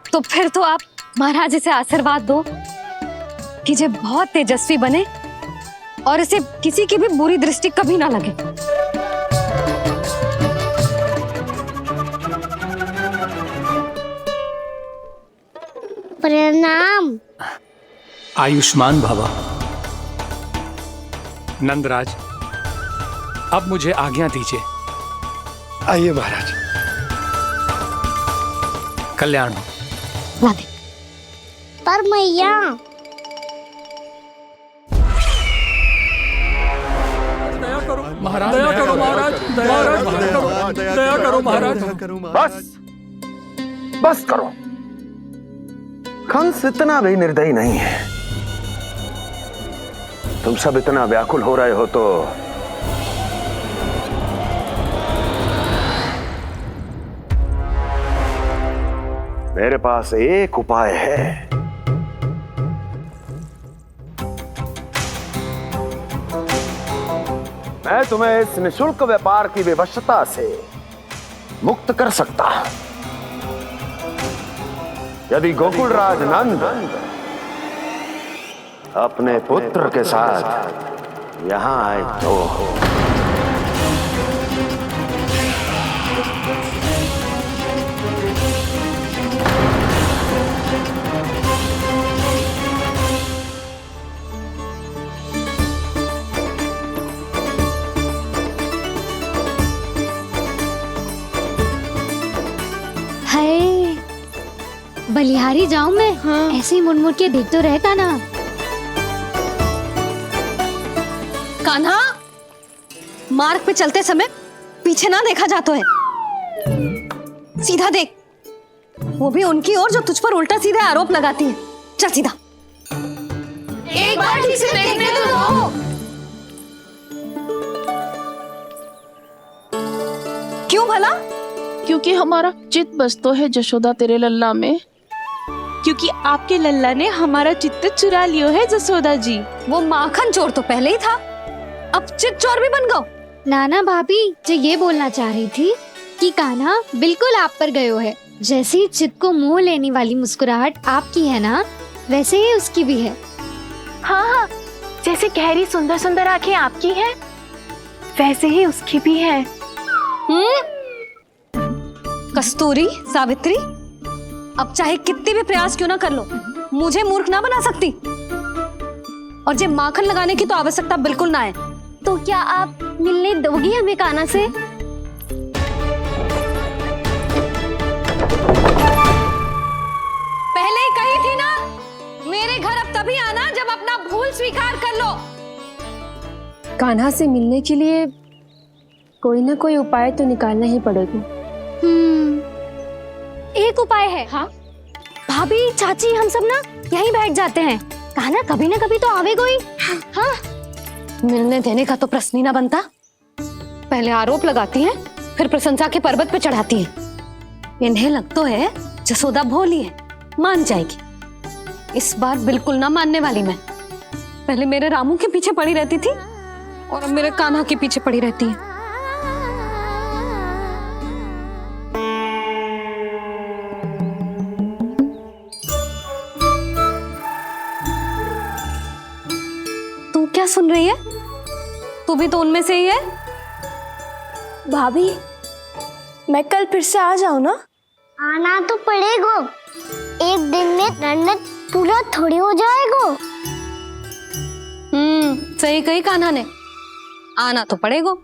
तो फिर तो आप महाराज इसे आशीर्वाद दो कि ये बहुत तेजस्वी बने और इसे किसी की भी बुरी दृष्टि कभी ना लगे। प्रणाम। आयुष्मान भवा। नंदराज, अब मुझे आज्ञा दीजिए। आइए महाराज। कल्याण हो। राधे। पर मैया, महाराज दया करो, महाराज दया करो महाराज। बस करो। कंस इतना भी निर्दयी नहीं है। तुम सब इतना व्याकुल हो रहे हो तो मेरे पास एक उपाय है। मैं तुम्हें इस निशुल्क व्यापार की विवशता से मुक्त कर सकता हूं। यदि गोकुलराज नंद अपने पुत्र के साथ यहां आए तो बलिहारी जाऊं मैं? हाँ। ऐसे ही मुड़ के देख तो रहे कान्हा। कान्हा, मार्ग पे चलते समय पीछे ना देखा जाता है। सीधा देख, वो भी उनकी ओर जो तुझ पर उल्टा सीधे आरोप लगाती है। चल सीधा। एक बार ठीक से देखने तो दो। क्यों भला? क्योंकि हमारा चित्त बसतो है जशोदा तेरे लल्ला में। क्योंकि आपके लल्ला ने हमारा चित्त चुरा लियो है जसोदा जी। वो माखन चोर तो पहले ही था, अब चित्त चोर भी बन गो। नाना भाभी जो ये बोलना चाह रही थी कि कान्हा बिल्कुल आप पर गयो है। जैसे ही चित्त को मोह लेने वाली मुस्कुराहट आपकी है ना, वैसे ही उसकी भी है। हाँ हाँ, जैसे गहरी सुंदर सुंदर आंखें आपकी हैं, वैसे ही उसकी भी है। कस्तूरी, सावित्री, अब चाहे कितने भी प्रयास क्यों ना कर लो, मुझे मूर्ख ना बना सकती। और जब माखन लगाने की तो आवश्यकता बिल्कुल ना है। तो क्या आप मिलने दोगी हमें कान्हा से? पहले ही कही थी ना, मेरे घर अब तभी आना जब अपना भूल स्वीकार कर लो। कान्हा से मिलने के लिए कोई ना कोई उपाय तो निकालना ही पड़ेगा। एक उपाय है। हाँ? भाभी, चाची, हम सब ना यहीं बैठ जाते हैं। कान्हा कभी ना कभी तो आवेगा ही। हाँ? मिलने देने का तो प्रश्न ही ना बनता। पहले आरोप लगाती हैं, फिर प्रशंसा के पर्वत पे चढ़ाती हैं। इन्हें लगता है जसोदा भोली है, मान जाएगी। इस बार बिल्कुल ना मानने वाली मैं। पहले मेरे रामू के पीछे पड़ी रहती थी और अब मेरे कान्हा के पीछे पड़ी रहती है। क्या सुन रही है? तू भी तो उनमें से ही है। भाभी, मैं कल फिर से आ जाऊं ना? आना तो पड़ेगा। एक दिन में रन्नत पूरा थोड़ी हो जाएगा। सही कही कान्हा ने, आना तो पड़ेगा।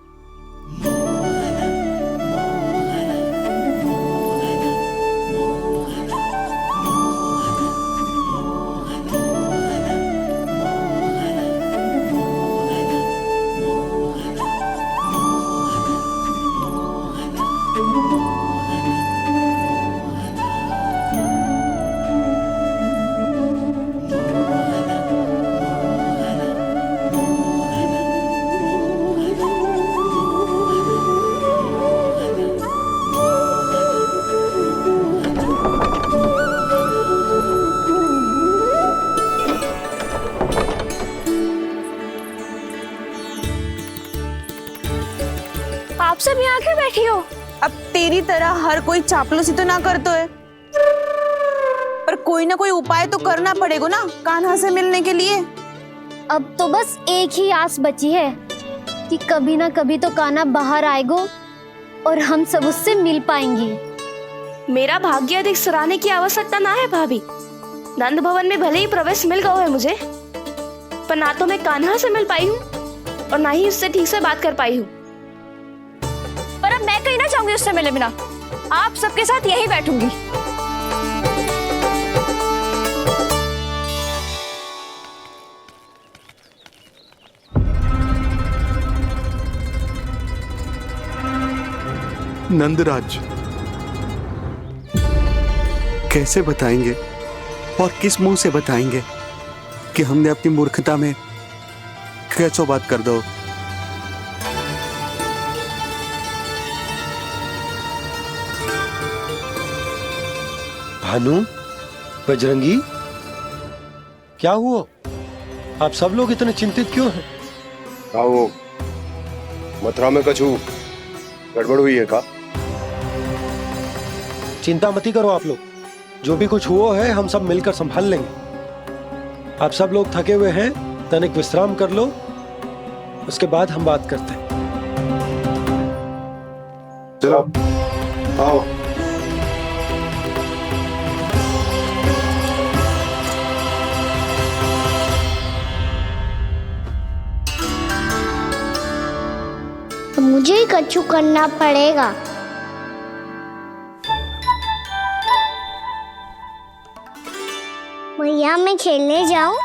आप सब यहाँ आके बैठी हो? अब तेरी तरह हर कोई चापलूसी तो ना करतो है, पर कोई ना कोई उपाय तो करना पड़ेगा ना कान्हा से मिलने के लिए। अब तो बस एक ही आस बची है कि कभी ना कभी तो कान्हा बाहर आएगा और हम सब उससे मिल पाएंगे। मेरा भाग्य अधिक सराहने की आवश्यकता ना है भाभी। नंद भवन में भले ही प्रवेश मिल गया है मुझे, पर ना तो मैं कान्हा से मिल पाई हूँ और ना ही उससे ठीक से बात कर पाई हूँ। पर अब मैं कहीं ना चाहूंगी उससे मिले बिना, आप सबके साथ यही बैठूंगी। नंदराज, कैसे बताएंगे और किस मुंह से बताएंगे कि हमने अपनी मूर्खता में कैसो बात कर दो। भानु, बजरंगी, क्या हुआ? आप सब लोग इतने चिंतित क्यों हैं? आओ, मथुरा में कछु गड़बड़ हुई है का? चिंता मती करो आप लोग, जो भी कुछ हुआ है हम सब मिलकर संभाल लेंगे। आप सब लोग थके हुए हैं, तनिक विश्राम कर लो, उसके बाद हम बात करते हैं। चलो आओ। तो मुझे ही कछु करना पड़ेगा। भैया मैं खेलने जाऊं?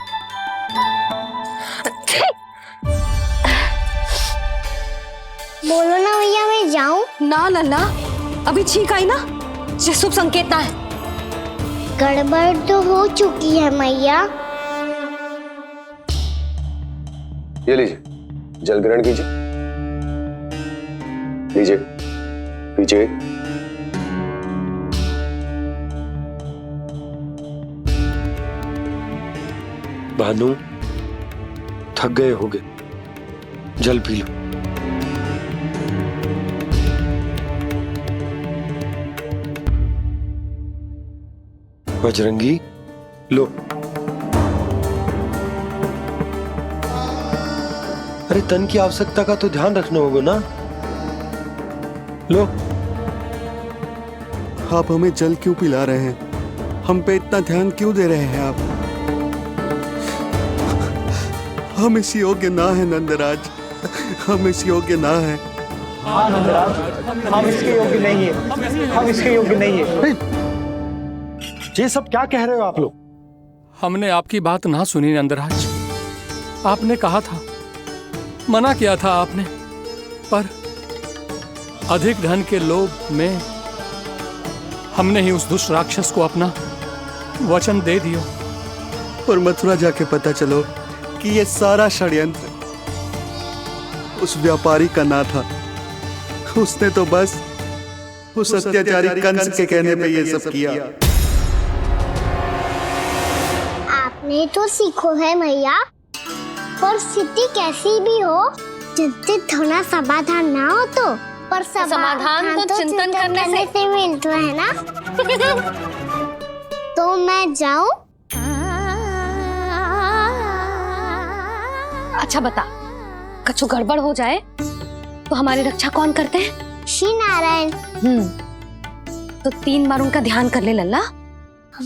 बोलो ना भैया मैं जाऊं? ना लल्ला, अभी छींक आई ना, ये शुभ संकेत ना है। गड़बड़ तो हो चुकी है मैया। ये लीजिए, जल ग्रहण कीजिए। लीजिए, पीछे। भानु, थक गए होगे, जल पी लो। बजरंगी, लो। अरे तन की आवश्यकता का तो ध्यान रखना होगा ना, लो। आप हमें जल क्यों पिला रहे हैं? हम पे इतना ध्यान क्यों दे रहे हैं आप? हम इस योग्य ना है नंदराज, हम इस योग्य ना है। हाँ नंदराज, हम इसके योग्य नहीं है, हम इसके योग्य नहीं है। ये सब क्या कह रहे हो आप लोग? हमने आपकी बात ना सुनी नंदराज। आपने कहा था, मना किया था आपने, पर अधिक धन के लोभ में हमने ही उस दुष्ट राक्षस को अपना वचन दे दिया। पर मथुरा जाके पता चलो कि ये सारा षड्यंत्र उस व्यापारी का ना था। उसने तो बस उस अत्याचारी कंस के कहने पे ये सब किया। आपने तो सीखो है मैया, पर स्थिति कैसी भी हो, चिंतित होना समाधान ना हो तो, पर समाधान तो चिंतन करने से मिलता है ना। तो मैं जाऊं? अच्छा बता, कछु गड़बड़ हो जाए तो हमारी रक्षा कौन करते हैं? श्री नारायण। तो 3 बार उनका ध्यान कर ले लल्ला।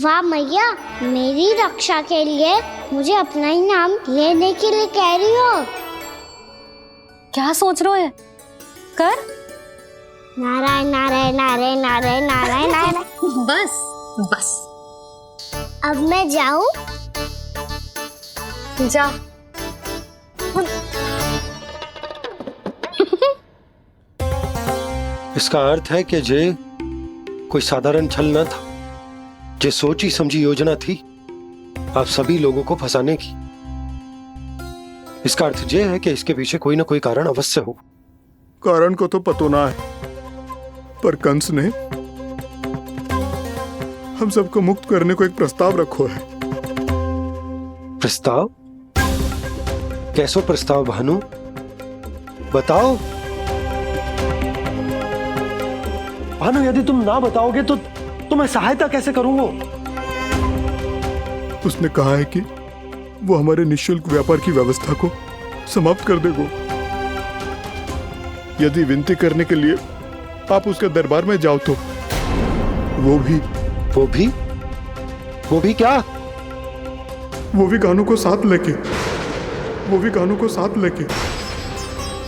वाह मैया, मेरी रक्षा के लिए मुझे अपना ही नाम लेने के लिए कह रही हो? क्या सोच रहे हो? कर। नारायण नारायण नारायण नारायण नारायण नारायण। बस बस। अब मैं जाऊं? जा। इसका अर्थ है कि जे कोई साधारण छल न था, जे सोची समझी योजना थी आप सभी लोगों को फंसाने की। इसका अर्थ ये है कि इसके पीछे कोई ना कोई कारण अवश्य हो। कारण को तो पतो ना है, पर कंस ने हम सबको मुक्त करने को एक प्रस्ताव रखो है। प्रस्ताव? कैसो प्रस्ताव भानु, बताओ। भानु, यदि तुम ना बताओगे तो मैं सहायता कैसे करूंगा? उसने कहा है कि वो हमारे निःशुल्क व्यापार की व्यवस्था को समाप्त कर देगा यदि विनती करने के लिए आप उसके दरबार में जाओ तो। वो भी क्या? वो भी गानों को साथ लेके, वो भी गानों को साथ लेके,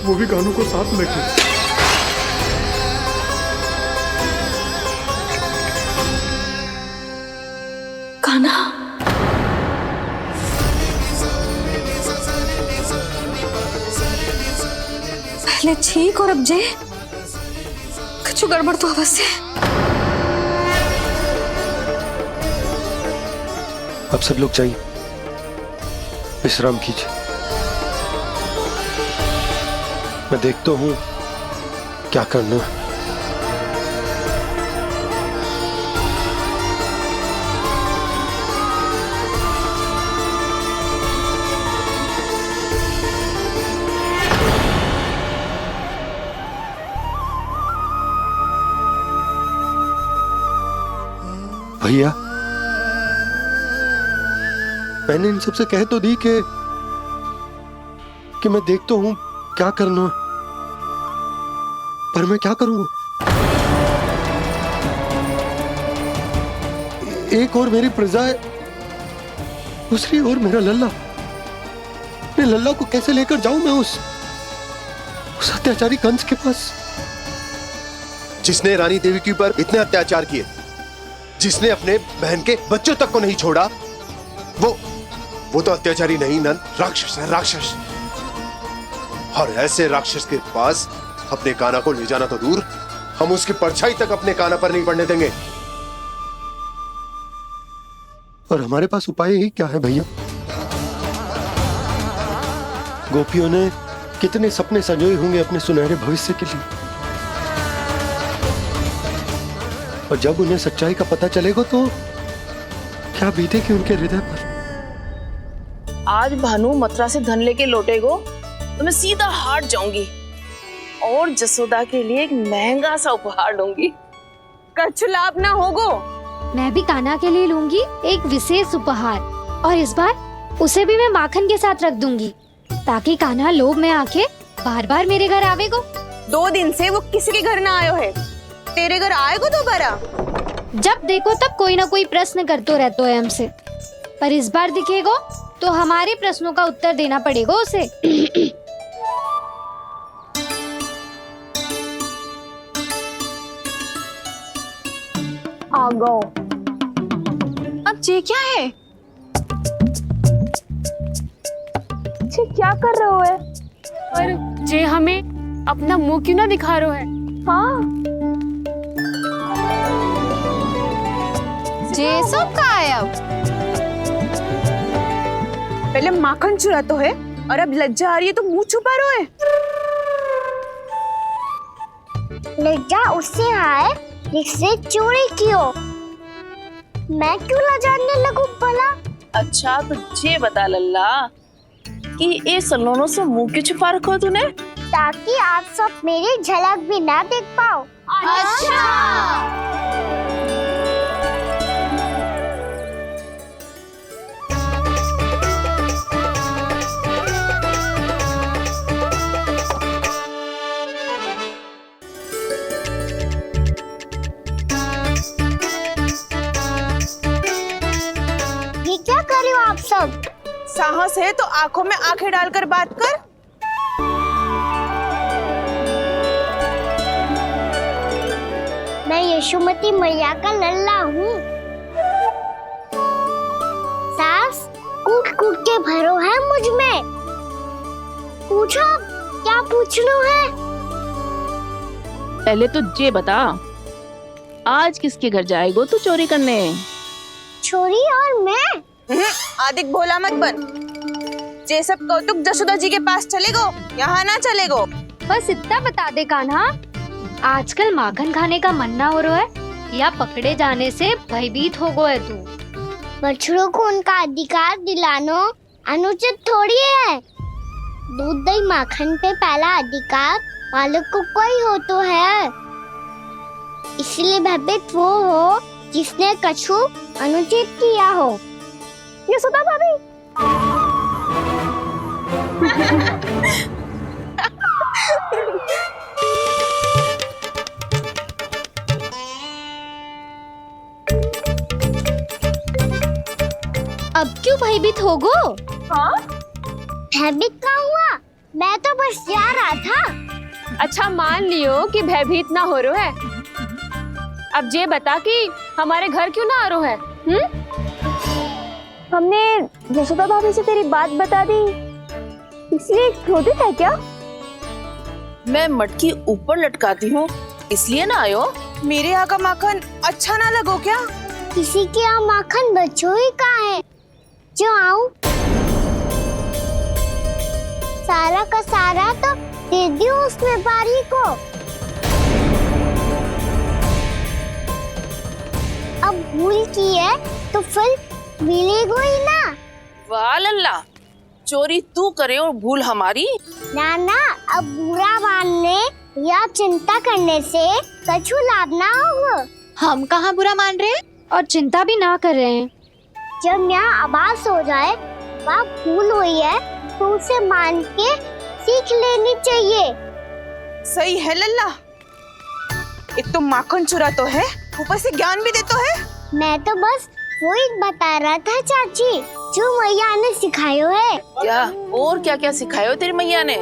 वो भी गानों को साथ लेके। कान्हा, पहले ठीक और अब जे कुछ गड़बड़ तो अवश्य है। अब सब लोग जाइए, विश्राम कीजिए। मैं देखता हूं क्या करना है। भैया, मैंने इन सबसे कह तो दी कि मैं देखता हूं क्या करना, पर मैं क्या करूंगा? एक और मेरी प्रजा है, दूसरी ओर मेरा लल्ला। मैं लल्ला को कैसे लेकर जाऊं मैं उस अत्याचारी कंस के पास, जिसने रानी देवी के ऊपर इतने अत्याचार किए, जिसने अपने बहन के बच्चों तक को नहीं छोड़ा, वो तो अत्याचारी नहीं नंद, राक्षस है, राक्षस। और ऐसे राक्षस के पास अपने कान्हा को ले जाना तो दूर, हम उसकी परछाई तक अपने कान्हा पर नहीं पड़ने देंगे। और हमारे पास उपाय ही क्या है भैया? गोपियों ने कितने सपने संजोए होंगे अपने सुनहरे भविष्य के लिए, और जब उन्हें सच्चाई का पता चलेगा तो क्या बीतेगी उनके हृदय पर? आज भानु मथुरा से धन लेके लौटेगो तो मैं सीधा हाट जाऊंगी और जसोदा के लिए एक महंगा सा उपहार दूंगी। कछु लाभ ना होगो। मैं भी कान्हा के लिए लूंगी एक विशेष उपहार, और इस बार उसे भी मैं माखन के साथ रख दूंगी, ताकि कान्हा लोभ में आके बार बार मेरे घर आवेगो। 2 दिन से वो किसी के घर ना आयो है, तेरे घर आएगो दोबारा? जब देखो तब कोई ना कोई प्रश्न करते रहते है हमसे, पर इस बार दिखेगो तो हमारे प्रश्नों का उत्तर देना पड़ेगा उसे। आ गो। अब ये क्या है? ये क्या कर रहे हो है? पर जे हमें अपना मुंह क्यों ना दिखा रहे है? हाँ, जे सब का है अब? पहले माखन चुरा तो है और अब लज्जा आ रही है तो मुंह छुपा रहे है। लज्जा उससे है जिससे चोरी कियो। मैं क्यों लजाने लगूं भला? अच्छा तो ये बता लल्ला कि ये सलोनों से मुंह क्यों छुपा रखो तूने? ताकि आप सब मेरी झलक भी ना देख पाओ। अच्छा। ये क्या कर रहे हो आप सब? साहस है तो आंखों में आंखें डालकर बात कर। मैं यशोमती मैया का लल्ला हूँ। सास कूट कूट के भरो है मुझ में। पूछो क्या पूछना है? पहले तो ये बता, आज किसके घर जाएगो तू चोरी करने? छोरी और मैं? आदिक भोला मत बन। ये सब कौतुक जसोदा जी के पास चलेगो, यहाँ ना चलेगो। बस इतना बता दे कान्हा, आजकल माखन खाने का मन ना हो रहा है या पकड़े जाने से भयभीत हो गए तू? बछड़ों को उनका अधिकार दिलाना अनुचित थोड़ी है। दूध दही माखन पे पहला अधिकार मालिक को कोई हो तो है। इसलिए भयभीत वो हो जिसने कछु अनुचित किया हो। यशोदा भाभी। अब क्यों भयभीत हो गो? हाँ? भयभीत क्या हुआ? मैं तो बस जा रहा था। अच्छा मान लियो कि भयभीत ना हो रहा है। अब ये बता कि हमारे घर क्यों ना आ रहा है? हमने यशोदा भाभी से तेरी बात बता दी, इसलिए क्रोधित है क्या? मैं मटकी ऊपर लटकाती हूँ इसलिए ना आयो? मेरे यहाँ का माखन अच्छा ना लगो क्या? किसी के यहाँ माखन बच्चों ही कहाँ है जो आऊं? सारा का सारा तो दे दियो उस व्यापारी को। अब भूल की है तो फिर मिलेगो ही ना। वाह लल्ला, चोरी तू करे और भूल हमारी। नाना, अब बुरा मानने या चिंता करने से कछु लाभ ना होगा। हम कहाँ बुरा मान रहे हैं और चिंता भी ना कर रहे हैं। जब यहाँ आभास हो जाए वह भूल हुई है तो उसे मान के सीख लेनी चाहिए। सही है लल्ला, एक तो माखन चुरा तो है, ऊपर से ज्ञान भी देता है। मैं तो बस वही बता रहा था चाची जो मैया ने सिखायो है। क्या और क्या क्या सिखायो तेरी मैया ने?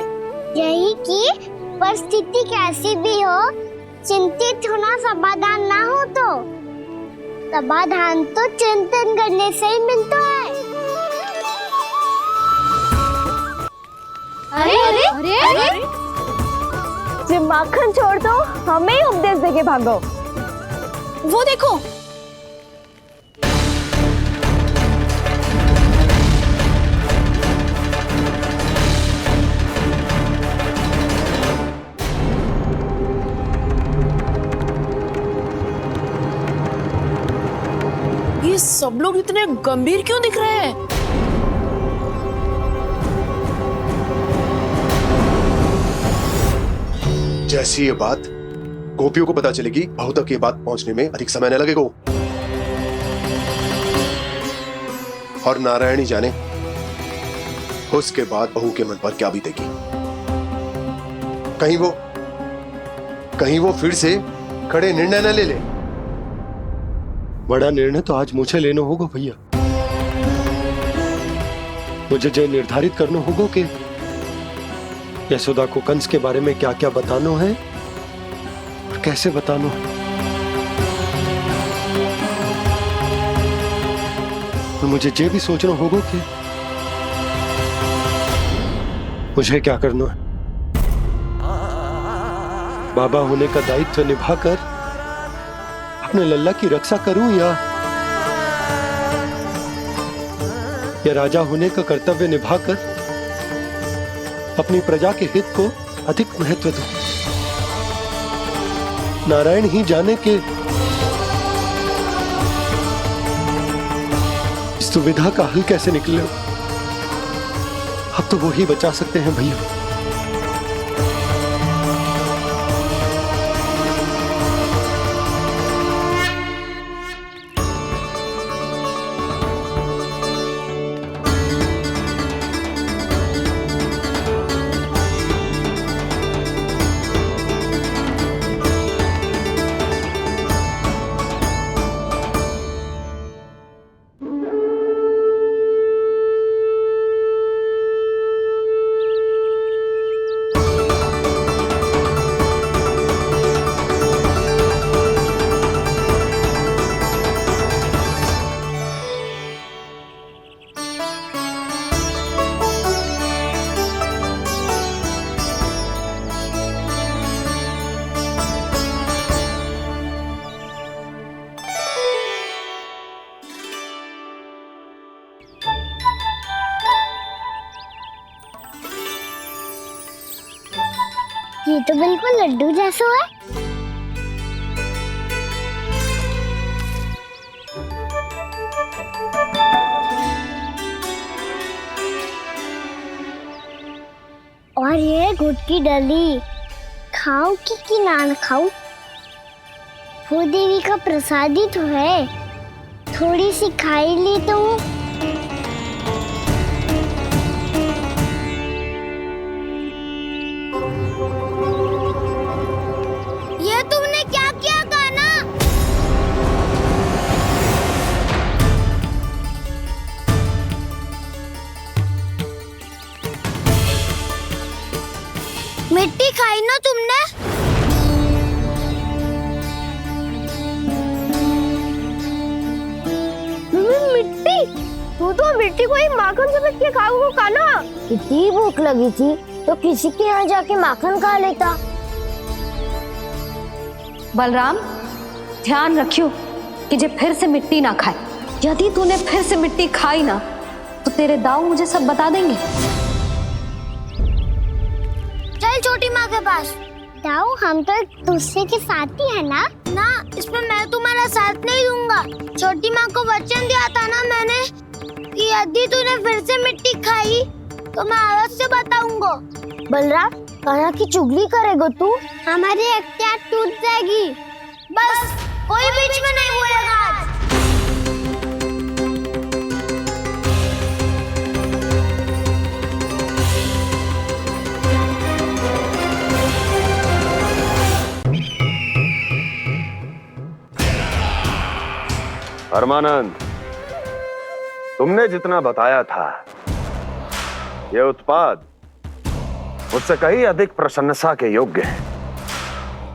यही कि परिस्थिति कैसी भी हो, चिंतित होना समाधान ना हो तो समाधान तो चिंतन करने से ही मिलता है। अरे अरे अरे, अरे? जे माखन छोड़ दो, हमें ही उपदेश देके भागो। वो देखो, ये सब लोग इतने गंभीर क्यों दिख रहे हैं? जैसी ये बात गोपियों को पता चलेगी, बहू तक ये बात पहुंचने में अधिक समय न लगेगा। और नारायणी जाने उसके बाद बहू के मन पर क्या बीतेगी। कहीं वो फिर से खड़े निर्णय न ले ले। बड़ा निर्णय तो आज मुझे लेना होगा भैया। मुझे जो निर्धारित करना होगा कि यशोदा को कंस के बारे में क्या क्या बताना है और कैसे बताना है। और मुझे ये भी सोचना होगा कि मुझे क्या करना है। बाबा होने का दायित्व निभाकर अपने लल्ला की रक्षा करूं या राजा होने का कर्तव्य निभाकर अपनी प्रजा के हित को अधिक महत्व दूं। नारायण ही जाने के इस दुविधा का हल कैसे निकले। अब तो वो ही बचा सकते हैं भैया। ये तो बिल्कुल लड्डू जैसा है। और ये गुड़ की डली खाऊं कि ना खाऊं? वो देवी का प्रसाद ही तो है, थोड़ी सी खाई ली तो सुना तुमने? मिट्टी, तू तो मिट्टी को ही माखन से पीट के खाओ कान्हा। कितनी भूख लगी थी तो किसी के यहाँ जाके माखन खा लेता। बलराम, ध्यान रखियो कि जे फिर से मिट्टी ना खाए। यदि तूने फिर से मिट्टी खाई ना तो तेरे दाऊ मुझे सब बता देंगे। चल छोटी माँ के पास। दाऊ, हम तो एक दूसरे के साथी है ना? ना, इसमें मैं तुम्हारा साथ नहीं दूंगा। छोटी माँ को वचन दिया था ना मैंने कि यदि तूने फिर से मिट्टी खाई तो मैं अलग से बताऊंगा। बलराम, कान्हा की चुगली करेगा तू? हमारी अख्तियार टूट जाएगी। बस कोई बीच में नहीं बोलेगा आज। परमानंद, तुमने जितना बताया था ये उत्पाद मुझसे कहीं अधिक प्रशंसा के योग्य है।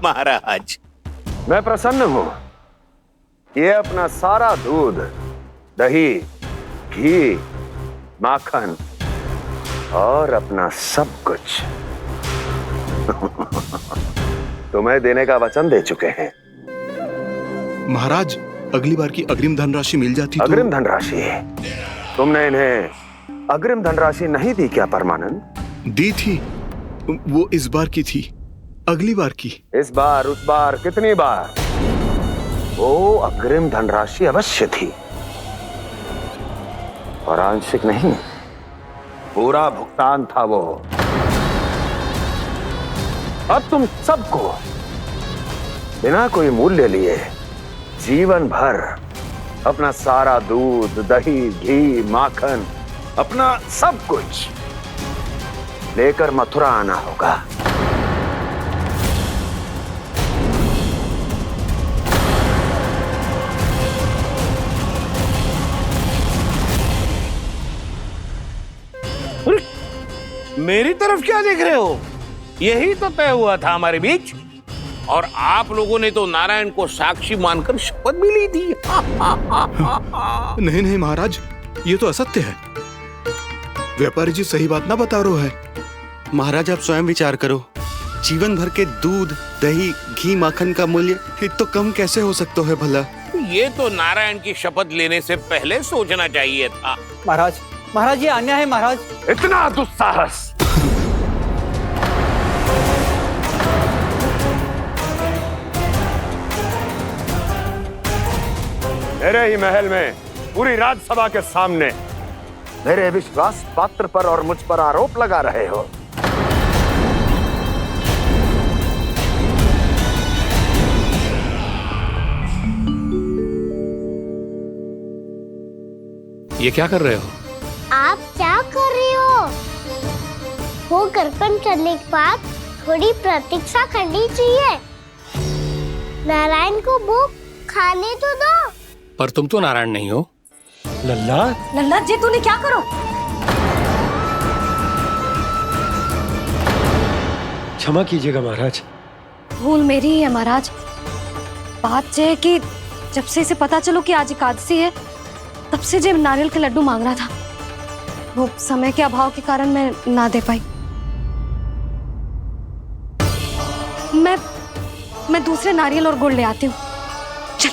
महाराज, मैं प्रसन्न हूं। ये अपना सारा दूध, दही, घी, माखन और अपना सब कुछ तुम्हें देने का वचन दे चुके हैं। महाराज, अगली बार की अग्रिम धनराशि मिल जाती तो। अग्रिम धनराशि? तुमने इन्हें अग्रिम धनराशि नहीं दी क्या परमानंद? दी थी, वो इस बार की थी, अगली बार की। इस बार, उस बार, कितनी बार? वो अग्रिम धनराशि अवश्य थी और आंशिक नहीं, पूरा भुगतान था वो। अब तुम सबको बिना कोई मूल्य लिए जीवन भर अपना सारा दूध, दही, घी, माखन, अपना सब कुछ लेकर मथुरा आना होगा। मेरी तरफ क्या देख रहे हो? यही तो तय हुआ था हमारे बीच, और आप लोगों ने तो नारायण को साक्षी मानकर शपथ भी ली थी। नहीं नहीं महाराज, ये तो असत्य है। व्यापारी जी सही बात ना बता रहे हैं। महाराज, आप स्वयं विचार करो। जीवन भर के दूध, दही, घी, माखन का मूल्य इतना कम कैसे हो सकता है भला? ये तो नारायण की शपथ लेने से पहले सोचना चाहिए था। महाराज, महाराज ये अन्याय है महाराज। इतना दुस्साहस! मेरे ही महल में पूरी राज्यसभा के सामने मेरे विश्वास पात्र पर और मुझ पर आरोप लगा रहे हो। ये क्या कर रहे हो? आप क्या कर रहे हो? वो करपन करने के बाद थोड़ी प्रतीक्षा करनी चाहिए। नारायण को भूख खाने तो दो। पर तुम तो नारायण नहीं हो। लल्ला, लल्ला जी, तूने क्या करो? क्षमा कीजिएगा महाराज। भूल मेरी ही है महाराज। बात यह है कि जब से इसे पता चलो कि आज एकादशी है, तब से जो नारियल के लड्डू मांग रहा था, वो समय के अभाव के कारण मैं ना दे पाई। मैं दूसरे नारियल और गुड़ ले आती हूँ। चल।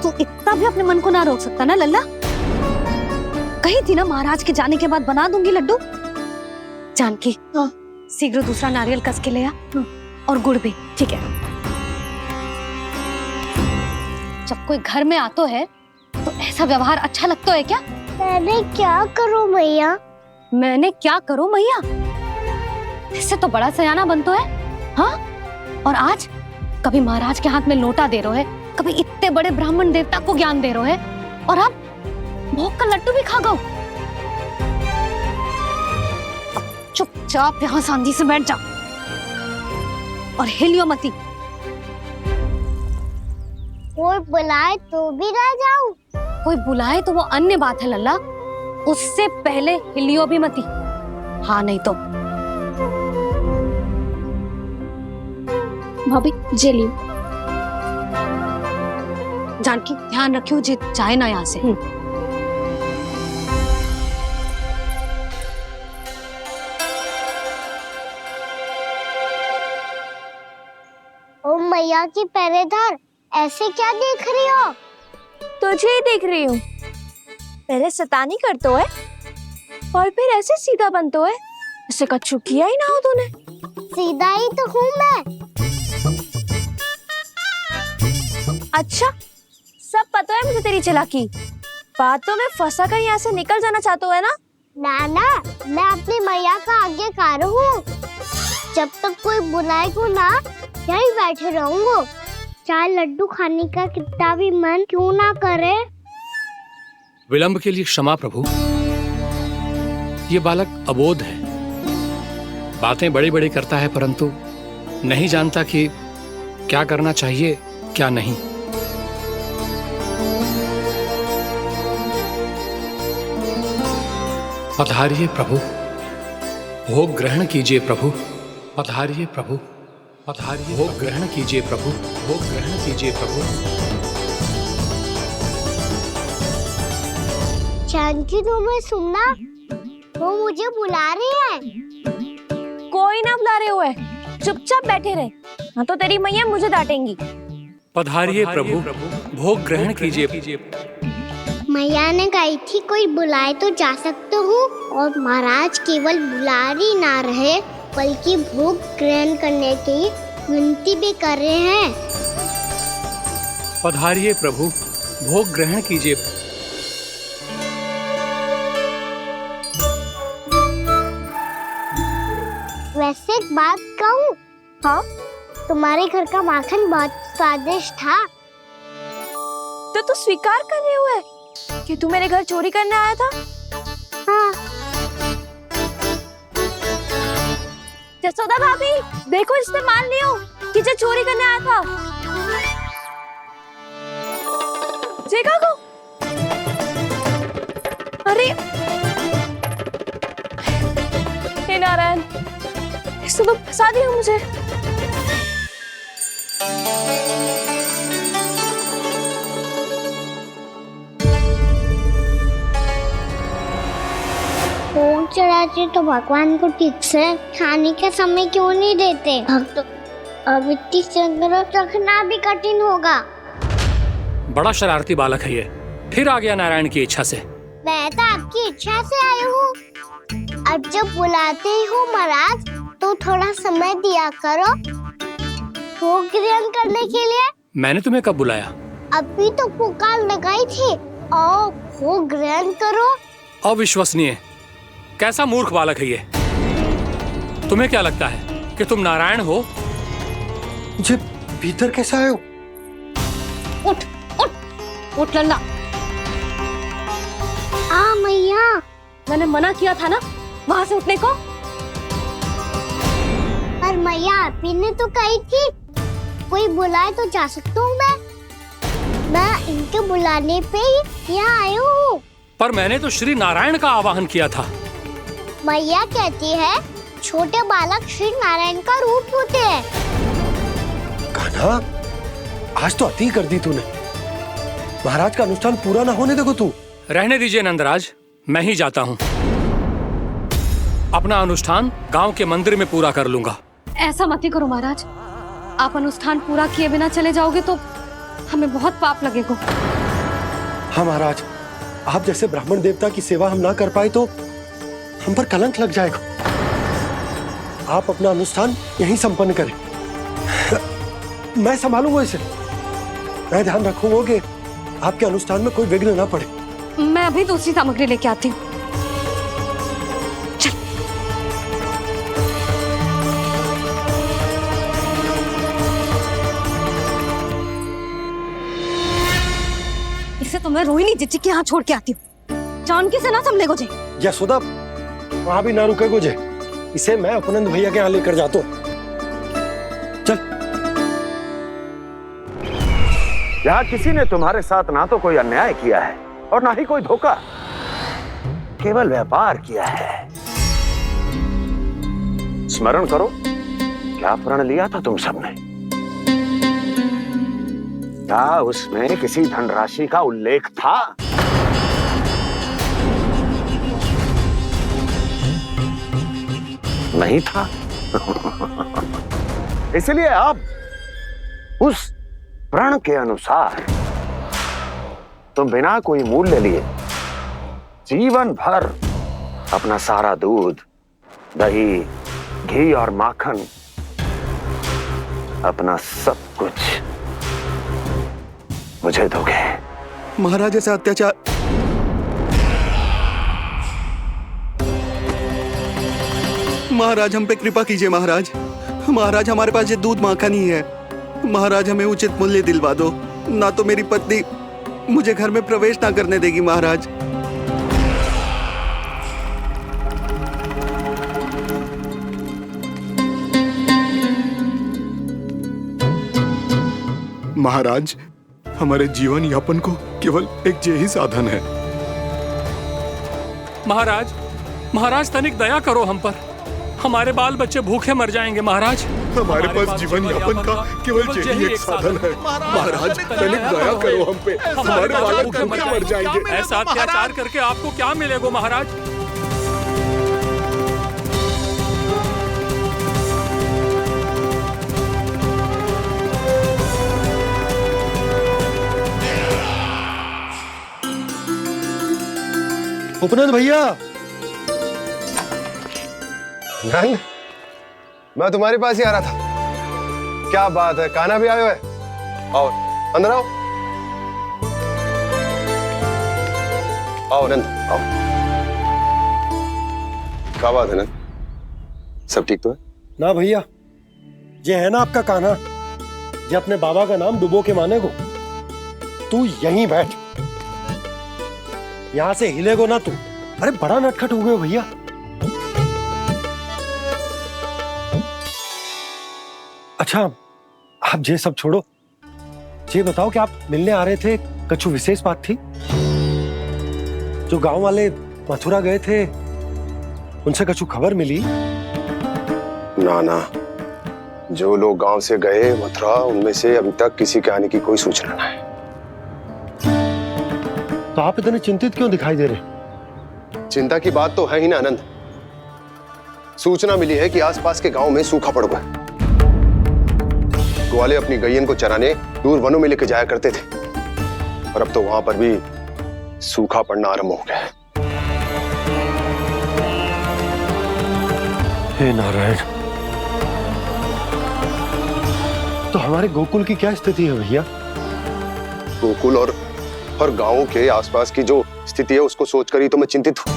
तू इतना भी अपने मन को ना रोक सकता ना लल्ला? कही थी ना महाराज के जाने के बाद बना दूंगी लड्डू। जानकी, शीघ्र दूसरा नारियल कस के ले आ, और गुड़ भी। ठीक है। जब कोई घर में आतो है तो ऐसा व्यवहार अच्छा लगता है क्या? मैंने क्या करूं मैया? मैंने क्या करूं मैया? इससे तो बड़ा सयाना बनतो है। हाँ? और आज कभी महाराज के हाथ में लोटा दे रहे है, कभी इतने बड़े ब्राह्मण देवता को ज्ञान दे रहे है, और अब भोग का लड्डू भी खा गो। चुपचाप यहाँ सांझी से बैठ जा और हिलियो मती। कोई बुलाए तो भी ना जाऊं? कोई बुलाए तो वो अन्य बात है लल्ला, उससे पहले हिलियो भी मती। हाँ नहीं तो। भाभी जे लियो। जानकी ध्यान रखियो जे जाए ना यहाँ से। ओ मैया की पहरेदार, ऐसे क्या देख रही हो? तुझे ही देख रही हूँ। पहले शैतानी करतो है और फिर ऐसे सीधा बनतो है। ऐसे कछु किया ही ना हो तूने। सीधा ही तो हूँ मैं। अच्छा, सब पता है मुझे तेरी चालाकी। बातों में फंसा कर यहाँ से निकल जाना चाहते हो है ना? ना, मैं अपनी मैया का आज्ञाकार हूँ। जब तक कोई बुलाएगा ना, यहीं बैठे रहूंगा। चाहे लड्डू खाने का कितना भी मन क्यों ना करे। विलंब के लिए क्षमा प्रभु। ये बालक अबोध है, बातें बड़ी बड़ी करता है परंतु नहीं जानता कि क्या करना चाहिए क्या नहीं। पधारिए प्रभु, भोग ग्रहण कीजिए प्रभु। पधारिए प्रभु, पधारिए। भोग ग्रहण कीजिए प्रभु, भोग ग्रहण कीजिए प्रभु। जानकी तुम्हें सुनना, वो मुझे बुला रही है। कोई ना बुला रहे हुए, चुपचाप बैठे रहे। हाँ तो तेरी मैया मुझे डांटेंगी। पधारिए प्रभु, भोग ग्रहण कीजिए। मैया ने कही थी कोई बुलाए तो जा सकते हूँ, और महाराज केवल बुला ही ना रहे बल्कि भोग ग्रहण करने की विनती भी कर रहे हैं। पधारिए प्रभु, भोग ग्रहण कीजिए। वैसे एक बात कहूँ? हाँ? तुम्हारे घर का माखन बहुत स्वादिष्ट था। तो तू स्वीकार कर रहे हुए कि तू मेरे घर चोरी करने आया था? हाँ। जसोदा भाभी, देखो इसने मान लियो कि जो चोरी करने आया था। देखा को? अरे हे नारायण, इसने तो फंसा दिया मुझे। भोग चढ़ाते तो भगवान को ठीक से खाने का समय क्यों नहीं देते? भक्त अब इतनी संग्रह रखना भी कठिन होगा। बड़ा शरारती बालक है ये, फिर आ गया नारायण की इच्छा से। मैं तो आपकी इच्छा से आई हूँ। अब जब बुलाते ही हो महाराज, तो थोड़ा समय दिया करो भोग ग्रहण करने के लिए। मैंने तुम्हें कब बुलाया? अभी तो पुकार लगाई थी, आओ भोग ग्रहण करो। अविश्वसनीय, कैसा मूर्ख बालक है ये। तुम्हें क्या लगता है कि तुम नारायण हो? मुझे भीतर कैसा आए हो? उठ उठ उठ लल्ला। मैया, मैंने मना किया था ना वहाँ से उठने को। पर मैया आपी ने तो कही थी कोई बुलाए तो जा सकता हूँ मैं इनके बुलाने पे ही यहाँ आई हूँ। पर मैंने तो श्री नारायण का आवाहन किया था। मैया कहती है छोटे बालक श्री नारायण का रूप होते हैं। कान्हा, आज तो अति कर दी तूने। महाराज का अनुष्ठान पूरा ना होने देखो तू। रहने दीजिए नंदराज, मैं ही जाता हूँ। अपना अनुष्ठान गांव के मंदिर में पूरा कर लूंगा। ऐसा मत ही करो महाराज, आप अनुष्ठान पूरा किए बिना चले जाओगे तो हमें बहुत पाप लगेगा। हाँ महाराज, आप जैसे ब्राह्मण देवता की सेवा हम ना कर पाए तो हम पर कलंक लग जाएगा। आप अपना अनुष्ठान यहीं संपन्न करें, मैं संभालूंगा इसे। मैं ध्यान रखूंगा कि आपके अनुष्ठान में कोई विघ्न ना पड़े। मैं अभी दूसरी सामग्री लेके आती हूँ। इसे तो मैं रोहिणी जीजी के यहाँ छोड़ के आती हूँ। जानकी से ना संभले गोजे। यशोदा, वहां भी ना रुके गोजे। इसे मैं अपनंद भैया के यहाँ लेकर जाता हूँ। चल। यहाँ किसी ने तुम्हारे साथ ना तो कोई अन्याय किया है और ना ही कोई धोखा। केवल व्यापार किया है। स्मरण करो, क्या प्रण लिया था तुम सबने? क्या उसमें किसी धनराशि का उल्लेख था? नहीं था। इसलिए अब उस प्रण के अनुसार तुम बिना कोई मूल्य लिए जीवन भर अपना सारा दूध, दही, घी और माखन, अपना सब कुछ मुझे दोगे। महाराज ऐसा अत्याचार। महाराज हम पे कृपा कीजिए महाराज। महाराज हमारे पास ये दूध माखन ही है। महाराज हमें उचित मूल्य दिलवा दो, ना तो मेरी पत्नी मुझे घर में प्रवेश ना करने देगी महाराज। महाराज हमारे जीवन यापन को केवल एक यही साधन है। महाराज, महाराज तनिक दया करो हम पर। हमारे बाल बच्चे भूखे मर जाएंगे महाराज। हमारे पास जीवन यापन का केवल यही एक साधन है। महाराज तनिक दया करो हम पे, हमारे बालक भूखे मर जाएंगे। ऐसा अत्याचार करके आपको क्या मिलेगा महाराज? उपनंद भैया। नंद, मैं तुम्हारे पास ही आ रहा था। क्या बात है, कान्हा भी आयो है? आओ अंदर आओ। आओ नंद आओ। क्या बात है नंद, सब ठीक तो है? ना भैया, ये है ना आपका कान्हा, ये अपने बाबा का नाम डुबो के माने को। तू यहीं बैठ, यहां से हिलेगो ना तू। अरे बड़ा नटखट हो गए भैया। अच्छा आप ये सब छोड़ो, ये बताओ कि आप मिलने आ रहे थे, कछु विशेष बात थी? जो गांव वाले मथुरा गए थे उनसे कछु खबर मिली? ना ना, जो लोग गांव से गए मथुरा, उनमें से अभी तक किसी के आने की कोई सूचना नहीं। तो आप इतने चिंतित क्यों दिखाई दे रहे? चिंता की बात तो है ही ना आनंद। सूचना मिली है कि आसपास के गांव में सूखा पड़ गया। ग्वाले अपनी गैयन को चराने दूर वनों में लेके जाया करते थे, और अब तो वहां पर भी सूखा पड़ना आरंभ हो गया है। हे नारायण, तो हमारे गोकुल की क्या स्थिति है भैया? गोकुल और गांवों के आसपास की जो स्थिति है उसको सोचकर ही तो मैं चिंतित हूं।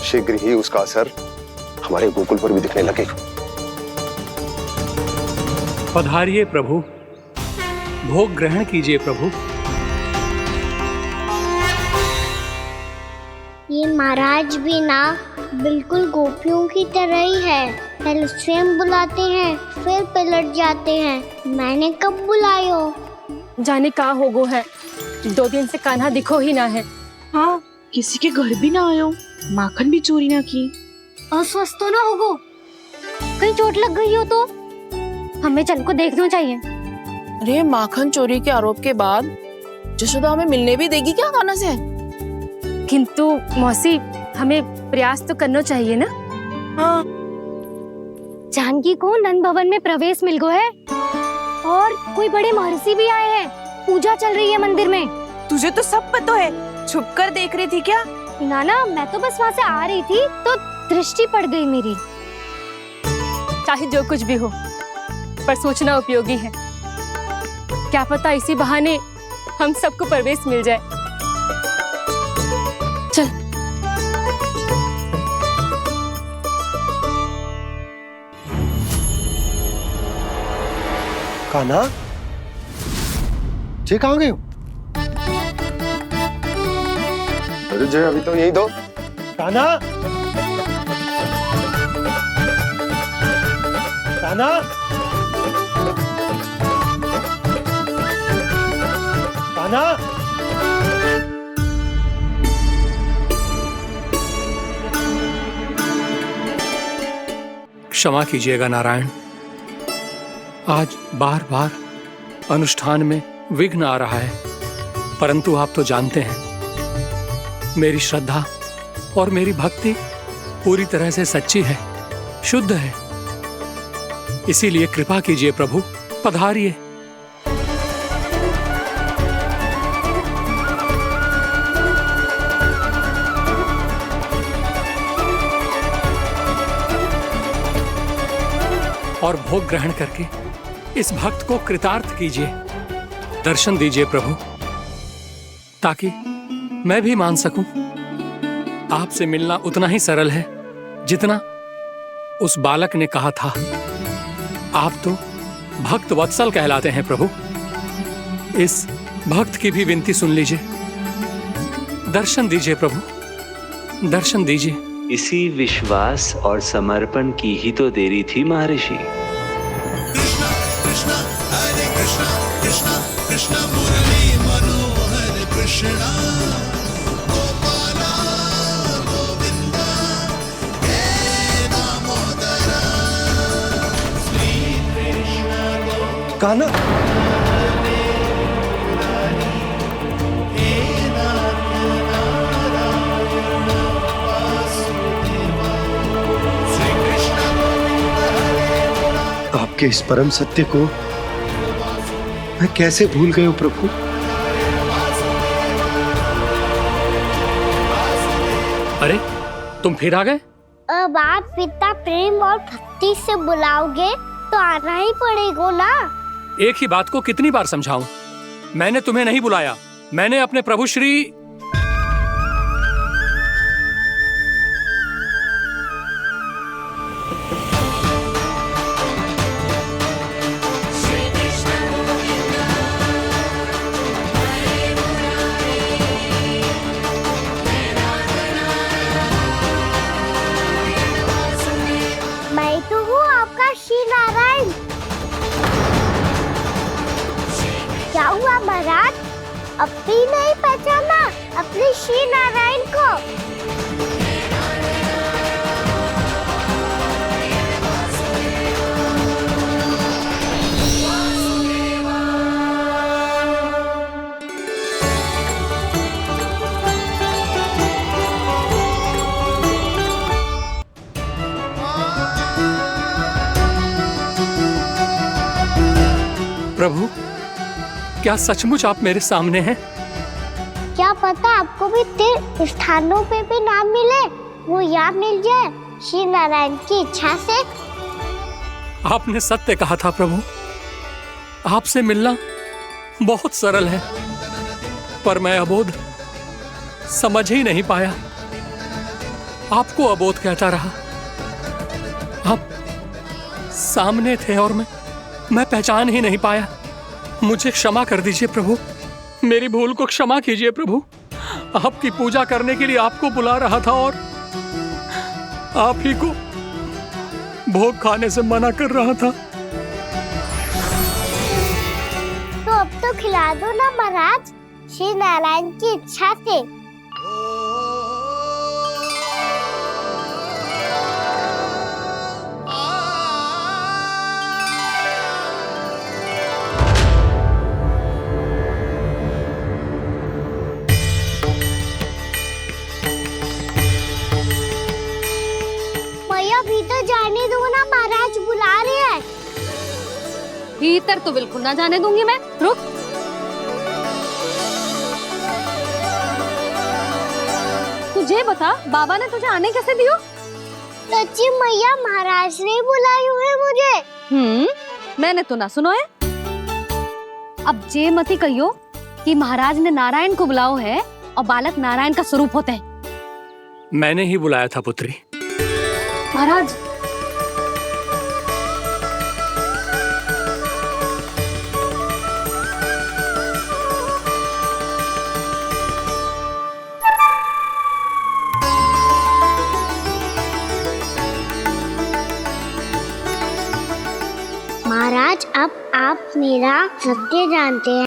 शीघ्र ही उसका असर हमारे गोकुल पर भी दिखने लगेगा। पधारिए प्रभु, भोग ग्रहण कीजिए प्रभु। ये महाराज भी ना बिल्कुल गोपियों की तरह ही है। पहले स्वयं बुलाते हैं, फिर पलट जाते हैं। मैंने कब बुलायो? जाने का होगो है, 2 दिन से कान्हा दिखो ही ना है। हाँ, किसी के घर भी ना आयो, माखन भी चोरी ना की। अस्वस्थ तो ना होगो, कहीं चोट लग गई हो तो? हमें चल को देखना चाहिए। अरे माखन चोरी के आरोप के बाद जशोदा हमें मिलने भी देगी क्या कान्हा से? किंतु मौसी, हमें प्रयास तो करना चाहिए ना। हाँ। जानकी को नंद भवन में प्रवेश मिल गो है, और कोई बड़े महर्षि भी आए हैं। पूजा चल रही है मंदिर में। तुझे तो सब पता है, छुप कर देख रही थी क्या? नाना, मैं तो बस वहाँ से आ रही थी तो दृष्टि पड़ गई मेरी। चाहे जो कुछ भी हो, पर सोचना उपयोगी है। क्या पता इसी बहाने हम सबको प्रवेश मिल जाए। चल। कान्हा, जे कहाँ गए हो? अरे जय, अभी तो यही दो। कान्हा, कान्हा, कान्हा। क्षमा कीजिएगा नारायण। आज बार बार अनुष्ठान में विघ्न आ रहा है, परंतु आप तो जानते हैं मेरी श्रद्धा और मेरी भक्ति पूरी तरह से सच्ची है, शुद्ध है। इसीलिए कृपा कीजिए प्रभु, पधारिए। और भोग ग्रहण करके इस भक्त को कृतार्थ कीजिए। दर्शन दीजिए प्रभु, ताकि मैं भी मान सकूं। आपसे मिलना उतना ही सरल है जितना उस बालक ने कहा था। आप तो भक्त वत्सल कहलाते हैं प्रभु। इस भक्त की भी विनती सुन लीजिए। दर्शन दीजिए प्रभु, दर्शन दीजिए। इसी विश्वास और समर्पण की ही तो देरी थी महर्षि। कृष्णा हरे कृष्णा कृष्णा कृष्णा मुरली मनोहर कृष्णा गोपाला गोविंदा हे दामोदरा श्री कृष्ण कान्हा, आपके इस परम सत्य को मैं कैसे भूल गया हूं प्रभु। अरे तुम फिर आ गए? अब आप इतना प्रेम और भक्ति से बुलाओगे तो आना ही पड़ेगा ना। एक ही बात को कितनी बार समझाऊं? मैंने तुम्हें नहीं बुलाया, मैंने अपने प्रभु श्री मैं तो हूँ आपका श्री नारायण। क्या हुआ महाराज, अब भी नहीं पहचाना अपने श्री नारायण को? प्रभु, क्या सचमुच आप मेरे सामने हैं? क्या पता आपको भी तीर्थ स्थानों पे भी नाम मिले, वो यहाँ मिल जाए श्री नारायण की इच्छा से। आपने सत्य कहा था प्रभु, आपसे मिलना बहुत सरल है, पर मैं अबोध समझ ही नहीं पाया। आपको अबोध कहता रहा। आप सामने थे और मैं पहचान ही नहीं पाया। मुझे क्षमा कर दीजिए प्रभु, मेरी भूल को क्षमा कीजिए प्रभु। आपकी पूजा करने के लिए आपको बुला रहा था और आप ही को भोग खाने से मना कर रहा था। तो अब तो खिला दो ना महाराज, श्री नारायण की इच्छा से। भीतर जाने दो ना, महाराज बुला रहे हैं। भीतर तो बिल्कुल ना जाने दूंगी मैं। रुक। तुझे बता, बाबा ने तुझे आने कैसे दियो? सच्ची मैया, महाराज ने बुलाई हुई मुझे। मैंने तो ना सुनो है। अब जे मती कहियो कि महाराज ने नारायण को बुलाओ है और बालक नारायण का स्वरूप होते हैं। मैंने ही बुलाया था पुत्री। महाराज, महाराज अब आप मेरा सत्य जानते हैं।